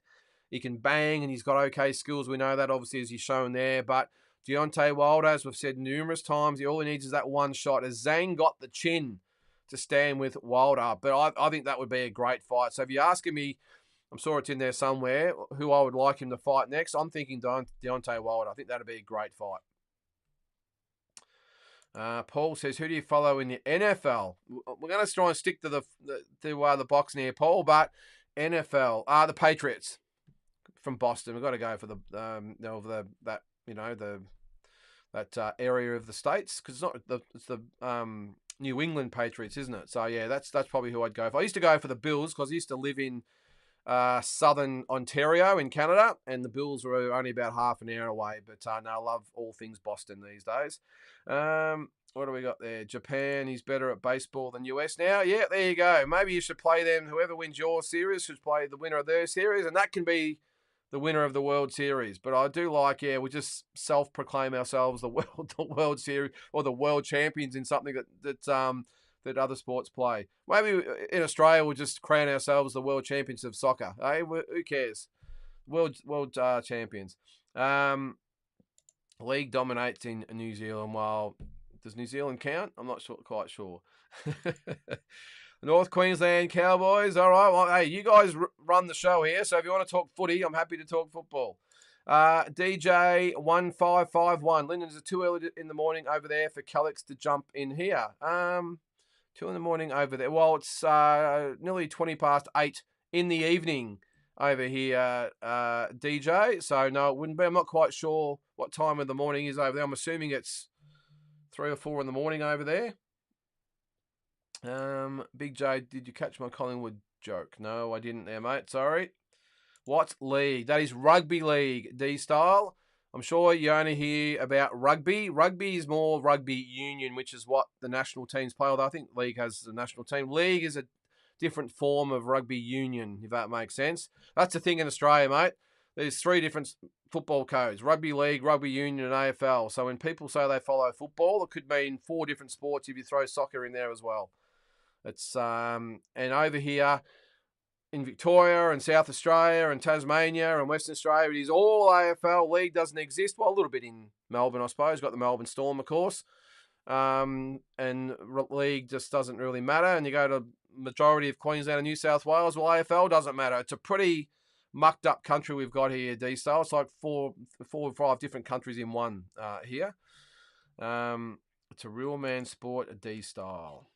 He can bang and he's got okay skills. We know that obviously as he's shown there. But Deontay Wilder, as we've said numerous times, all he needs is that one shot. As Zhang got the chin to stand with Wilder. But I think that would be a great fight. So if you're asking me, I'm sure it's in there somewhere, who I would like him to fight next, I'm thinking Deontay Wilder. I think that'd be a great fight. Paul says, who do you follow in the NFL? We're going to try and stick to the boxing here, Paul, but NFL, the Patriots from Boston. We've got to go for that area of the states because it's the New England Patriots, isn't it? So yeah, that's probably who I'd go for. I used to go for the Bills because I used to live in southern Ontario in Canada, and the Bills were only about half an hour away. But no, I love all things Boston these days. What do we got there? Japan, he's better at baseball than US now. Yeah, there you go. Maybe you should play them. Whoever wins your series should play the winner of their series, and that can be the winner of the World Series. But I do like, we just self-proclaim ourselves the World Series or the world champions in something that other sports play. Maybe in Australia we'll just crown ourselves the world champions of soccer. Hey, who cares? World champions. League dominates in New Zealand. Well, does New Zealand count? I'm not quite sure. North Queensland Cowboys. All right. Well, hey, you guys run the show here. So if you want to talk footy, I'm happy to talk football. DJ 1551. Lynden, is it too early in the morning over there for Calix to jump in here? 2 in the morning over there. Well, it's nearly 8:20 in the evening over here, DJ. So no, it wouldn't be. I'm not quite sure what time of the morning is over there. I'm assuming it's 3 or 4 in the morning over there. Big J, did you catch my Collingwood joke? No, I didn't there, mate. Sorry. What league? That is rugby league, D-Style. I'm sure you only hear about rugby. Rugby is more rugby union, which is what the national teams play, although I think league has a national team. League is a different form of rugby union, if that makes sense. That's the thing in Australia, mate. There's 3 different football codes: rugby league, rugby union, and AFL. So when people say they follow football, it could mean 4 different sports if you throw soccer in there as well. It's and over here, in Victoria and South Australia and Tasmania and Western Australia. It is all AFL. League doesn't exist. Well, a little bit in Melbourne, I suppose. Got the Melbourne Storm, of course. And league just doesn't really matter. And you go to majority of Queensland and New South Wales, well, AFL doesn't matter. It's a pretty mucked up country we've got here, D-Style. It's like four or five different countries in one here. It's a real man sport, a D-Style.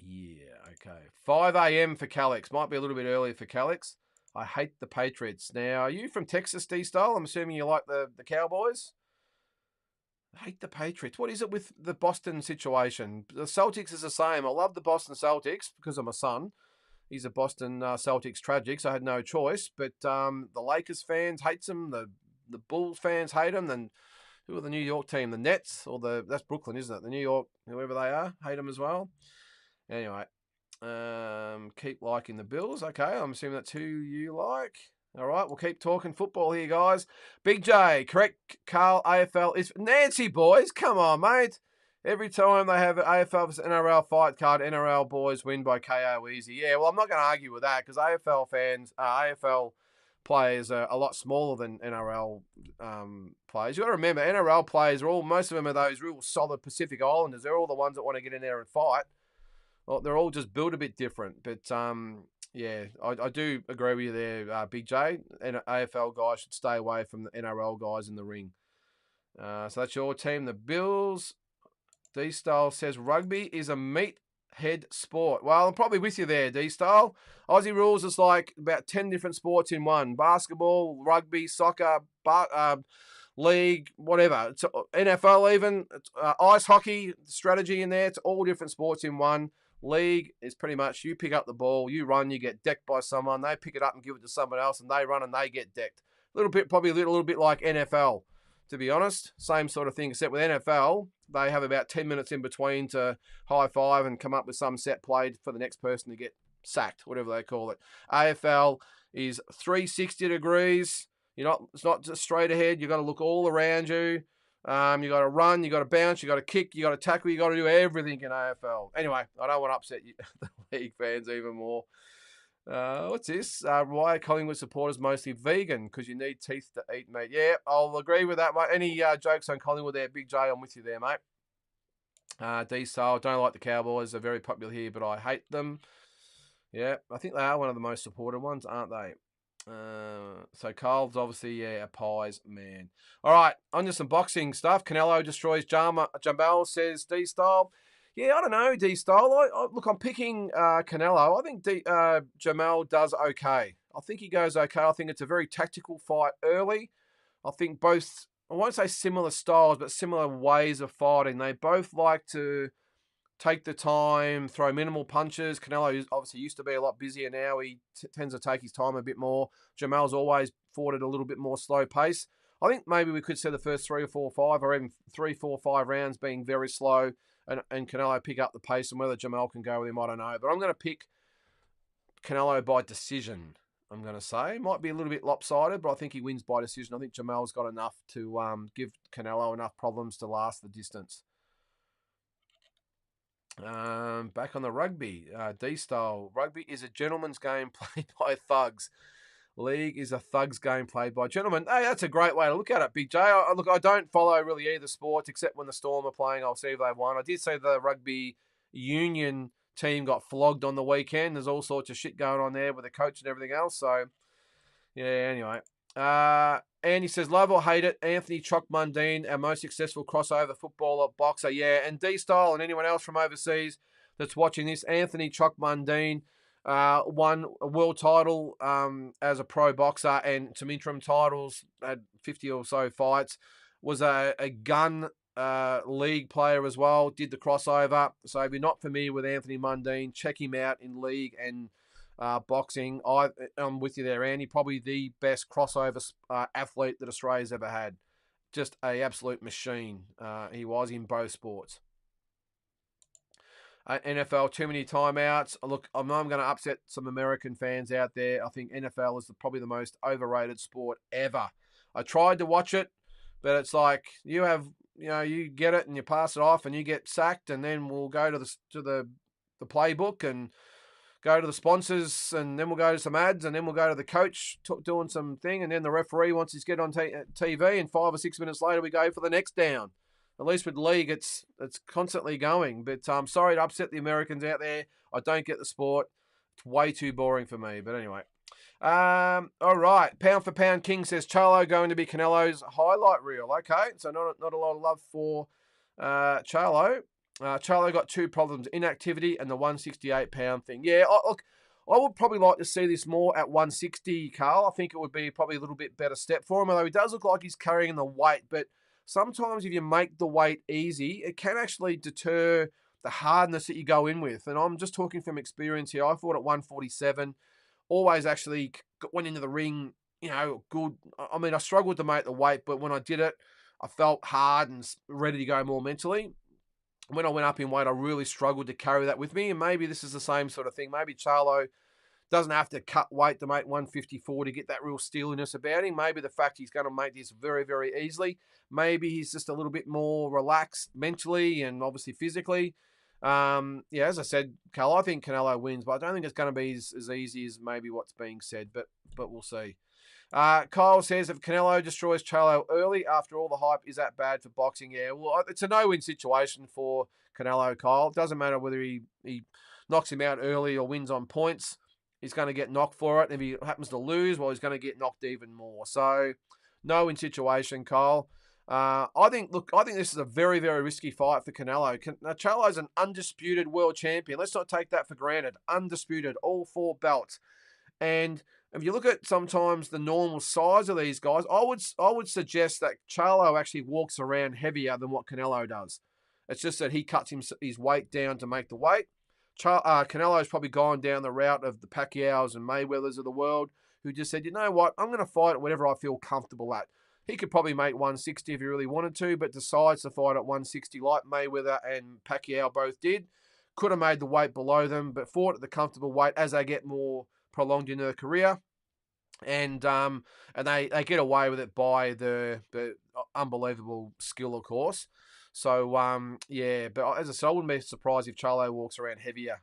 Yeah, okay. 5 a.m. for Calix. Might be a little bit earlier for Calix. I hate the Patriots. Now, are you from Texas, D-Style? I'm assuming you like the Cowboys? I hate the Patriots. What is it with the Boston situation? The Celtics is the same. I love the Boston Celtics because of my son. He's a Boston Celtics tragic, so I had no choice. But the Lakers fans hate them. The Bulls fans hate them. Then who are the New York team? The Nets? That's Brooklyn, isn't it? The New York, whoever they are, hate them as well. Anyway, keep liking the Bills. Okay, I'm assuming that's who you like. All right, we'll keep talking football here, guys. Big J, correct, Carl, AFL is... Nancy, boys, come on, mate. Every time they have an AFL versus NRL fight card, NRL boys win by KO easy. Yeah, well, I'm not going to argue with that because AFL players are a lot smaller than NRL players. You've got to remember, NRL players most of them are those real solid Pacific Islanders. They're all the ones that want to get in there and fight. Well, they're all just built a bit different, but yeah, I do agree with you there, Big J. And AFL guys should stay away from the NRL guys in the ring. So that's your team, the Bills. D-Style says rugby is a meathead sport. Well, I'm probably with you there, D-Style. Aussie rules is like about 10 different sports in one. Basketball, rugby, soccer, league, whatever. It's NFL even. It's, ice hockey, strategy in there. It's all different sports in one. League is pretty much you pick up the ball, you run, you get decked by someone, they pick it up and give it to someone else, and they run and they get decked. Probably a little bit like NFL, to be honest. Same sort of thing, except with NFL, they have about 10 minutes in between to high five and come up with some set played for the next person to get sacked, whatever they call it. AFL is 360 degrees. It's not just straight ahead. You've got to look all around you. You got to run, you got to bounce, you got to kick, you got to tackle, you got to do everything in AFL. Anyway, I don't want to upset you, the league fans even more. What's this? Why are Collingwood supporters mostly vegan? Because you need teeth to eat meat. Yeah, I'll agree with that, mate. Any jokes on Collingwood there? Big J, I'm with you there, mate. D-Style, don't like the Cowboys. They're very popular here, but I hate them. Yeah, I think they are one of the most supported ones, aren't they? So Carl's obviously, a pies man. All right, on to some boxing stuff. Canelo destroys Jamal, says D-Style. Yeah, I don't know, D-Style. Look, I'm picking Canelo. I think Jamal does okay. I think he goes okay. I think it's a very tactical fight early. I think both, I won't say similar styles, but similar ways of fighting. They both like to take the time, throw minimal punches. Canelo obviously used to be a lot busier. Now he tends to take his time a bit more. Jamal's always fought at a little bit more slow pace. I think maybe we could see the first 3 or 4 or 5 or even 3, 4, 5 rounds being very slow and Canelo pick up the pace, and whether Jamal can go with him, I don't know. But I'm going to pick Canelo by decision, I'm going to say. Might be a little bit lopsided, but I think he wins by decision. I think Jamal's got enough to give Canelo enough problems to last the distance. Back on the rugby, D-Style. Rugby is a gentleman's game played by thugs. League is a thugs game played by gentlemen. Hey, that's a great way to look at it, Big J. I don't follow really either sports except when the Storm are playing. I'll see if they won. I did say the rugby union team got flogged on the weekend. There's all sorts of shit going on there with the coach and everything else. So, yeah, anyway. Andy says, love or hate it, Anthony Chock Mundine, our most successful crossover footballer, boxer. Yeah, and D-Style and anyone else from overseas that's watching this, Anthony Chock Mundine won a world title as a pro boxer and some interim titles, had 50 or so fights, was a gun league player as well, did the crossover. So if you're not familiar with Anthony Mundine, check him out in league and boxing. I'm with you there, Andy. Probably the best crossover athlete that Australia's ever had. Just an absolute machine. He was in both sports. NFL, too many timeouts. Look, I know I'm going to upset some American fans out there. I think NFL is probably the most overrated sport ever. I tried to watch it, but it's like you get it and you pass it off and you get sacked, and then we'll go to the playbook and go to the sponsors, and then we'll go to some ads, and then we'll go to the coach doing some thing, and then the referee wants his get on TV, and 5 or 6 minutes later we go for the next down. At least with league, it's constantly going. But I'm sorry to upset the Americans out there. I don't get the sport. It's way too boring for me. But anyway. All right. Pound for pound, King says Charlo going to be Canelo's highlight reel. Okay, so not a lot of love for Charlo. Charlo got two problems: inactivity and the 168-pound thing. Yeah, look, I would probably like to see this more at 160, Carl. I think it would be probably a little bit better step for him, although he does look like he's carrying the weight. But sometimes if you make the weight easy, it can actually deter the hardness that you go in with. And I'm just talking from experience here. I fought at 147, always actually went into the ring, good. I mean, I struggled to make the weight, but when I did it, I felt hard and ready to go more mentally. When I went up in weight, I really struggled to carry that with me. And maybe this is the same sort of thing. Maybe Charlo doesn't have to cut weight to make 154 to get that real steeliness about him. Maybe the fact he's going to make this very, very easily. Maybe he's just a little bit more relaxed mentally and obviously physically. As I said, Carl, I think Canelo wins, but I don't think it's going to be as easy as maybe what's being said, but we'll see. Kyle says, if Canelo destroys Charlo early after all the hype, is that bad for boxing? Yeah, well, it's a no-win situation for Canelo, Kyle. It doesn't matter whether he knocks him out early or wins on points. He's going to get knocked for it. If he happens to lose, well, he's going to get knocked even more. So, no-win situation, Kyle. I think this is a very, very risky fight for Canelo. Charlo's an undisputed world champion. Let's not take that for granted. Undisputed, all 4 belts. And if you look at sometimes the normal size of these guys, I would suggest that Charlo actually walks around heavier than what Canelo does. It's just that he cuts his weight down to make the weight. Canelo's probably gone down the route of the Pacquiaos and Mayweathers of the world, who just said, you know what, I'm going to fight at whatever I feel comfortable at. He could probably make 160 if he really wanted to, but decides to fight at 160 like Mayweather and Pacquiao both did. Could have made the weight below them, but fought at the comfortable weight as they get more prolonged in their career. And they get away with it by the unbelievable skill, of course. So, but as I said, I wouldn't be surprised if Charlo walks around heavier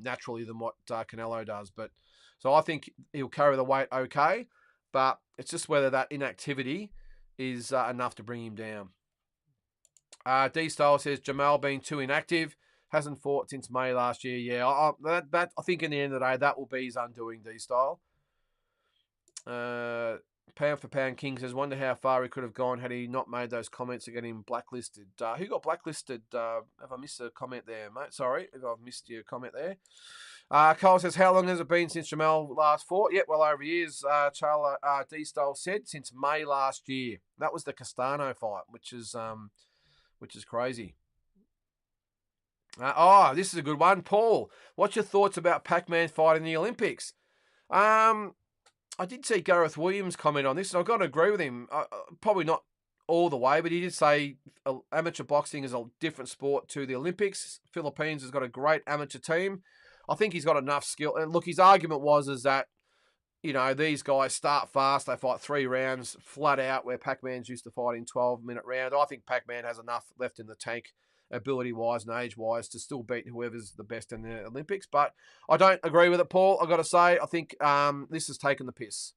naturally than what Canelo does. But so I think he'll carry the weight okay, but it's just whether that inactivity is enough to bring him down. D-Style says, Jamal being too inactive, hasn't fought since May last year. Yeah, I think in the end of the day, that will be his undoing, D-Style. Pound for pound, King says, wonder how far he could have gone had he not made those comments to get him blacklisted. Who got blacklisted? Have I missed a comment there, mate? Sorry if I've missed your comment there. Cole says, how long has it been since Jamal last fought? Yep, well over years. D-Style said since May last year. That was the Castano fight, which is crazy. This is a good one. Paul, what's your thoughts about Pac-Man fighting the Olympics? I did see Gareth Williams comment on this, and I've got to agree with him. Probably not all the way, but he did say amateur boxing is a different sport to the Olympics. Philippines has got a great amateur team. I think he's got enough skill. And look, his argument is that, these guys start fast. They fight 3 rounds flat out, where Pac-Man's used to fight in 12-minute rounds. I think Pac-Man has enough left in the tank, ability-wise and age-wise, to still beat whoever's the best in the Olympics. But I don't agree with it, Paul. I've got to say, I think this has taken the piss.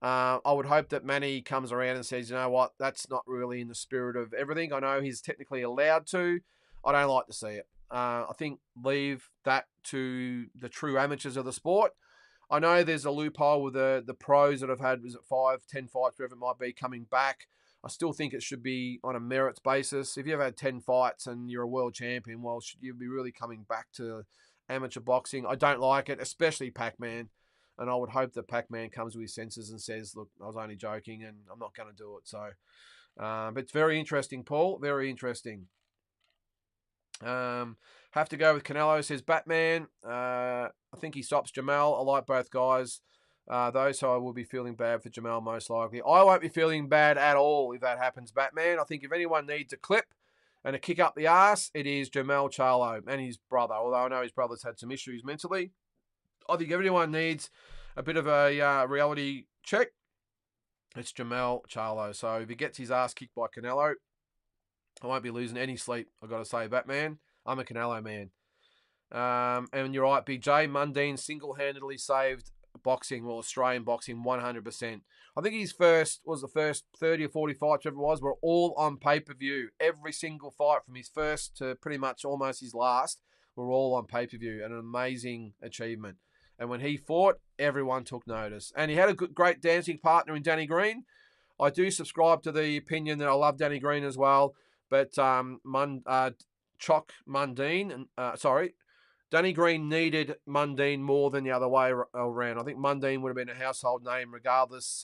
I would hope that Manny comes around and says, you know what, that's not really in the spirit of everything. I know he's technically allowed to. I don't like to see it. I think leave that to the true amateurs of the sport. I know there's a loophole with the pros that have had, 5, 10 fights, wherever it might be, coming back. I still think it should be on a merits basis. If you've had 10 fights and you're a world champion, well, should you be really coming back to amateur boxing? I don't like it, especially Pac-Man. And I would hope that Pac-Man comes to his senses and says, look, I was only joking and I'm not going to do it. So, but it's very interesting, Paul. Very interesting. Have to go with Canelo, says Batman. I think he stops Jamal. I like both guys. Though, so I will be feeling bad for Jamal most likely. I won't be feeling bad at all if that happens, Batman. I think if anyone needs a clip and a kick up the arse, it is Jamal Charlo and his brother, although I know his brother's had some issues mentally. I think everyone needs a bit of a reality check. It's Jamal Charlo. So if he gets his ass kicked by Canelo, I won't be losing any sleep, I've got to say, Batman. I'm a Canelo man. And you're right, Big J. Mundine single-handedly saved boxing, or Australian boxing, 100%. I think his first 30 or 40 fights, whatever it was, were all on pay-per-view. Every single fight from his first to pretty much almost his last were all on pay-per-view. An amazing achievement. And when he fought, everyone took notice. And he had a great dancing partner in Danny Green. I do subscribe to the opinion that I love Danny Green as well. But Chock Mundine, Danny Green needed Mundine more than the other way around. I think Mundine would have been a household name regardless,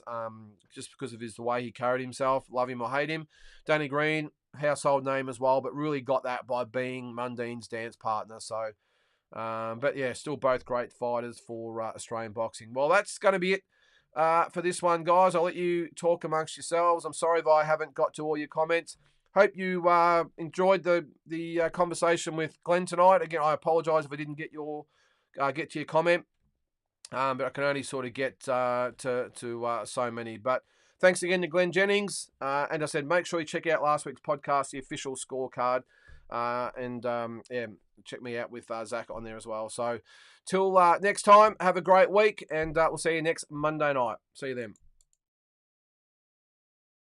just because of the way he carried himself. Love him or hate him. Danny Green, household name as well, but really got that by being Mundine's dance partner. So, but yeah, still both great fighters for Australian boxing. Well, that's going to be it for this one, guys. I'll let you talk amongst yourselves. I'm sorry if I haven't got to all your comments. Hope you enjoyed the conversation with Glenn tonight. Again, I apologise if I didn't get to your comment, but I can only sort of get to so many. But thanks again to Glen Jennings, and I said make sure you check out last week's podcast, the official scorecard, and check me out with Zach on there as well. So till next time, have a great week, and we'll see you next Monday night. See you then.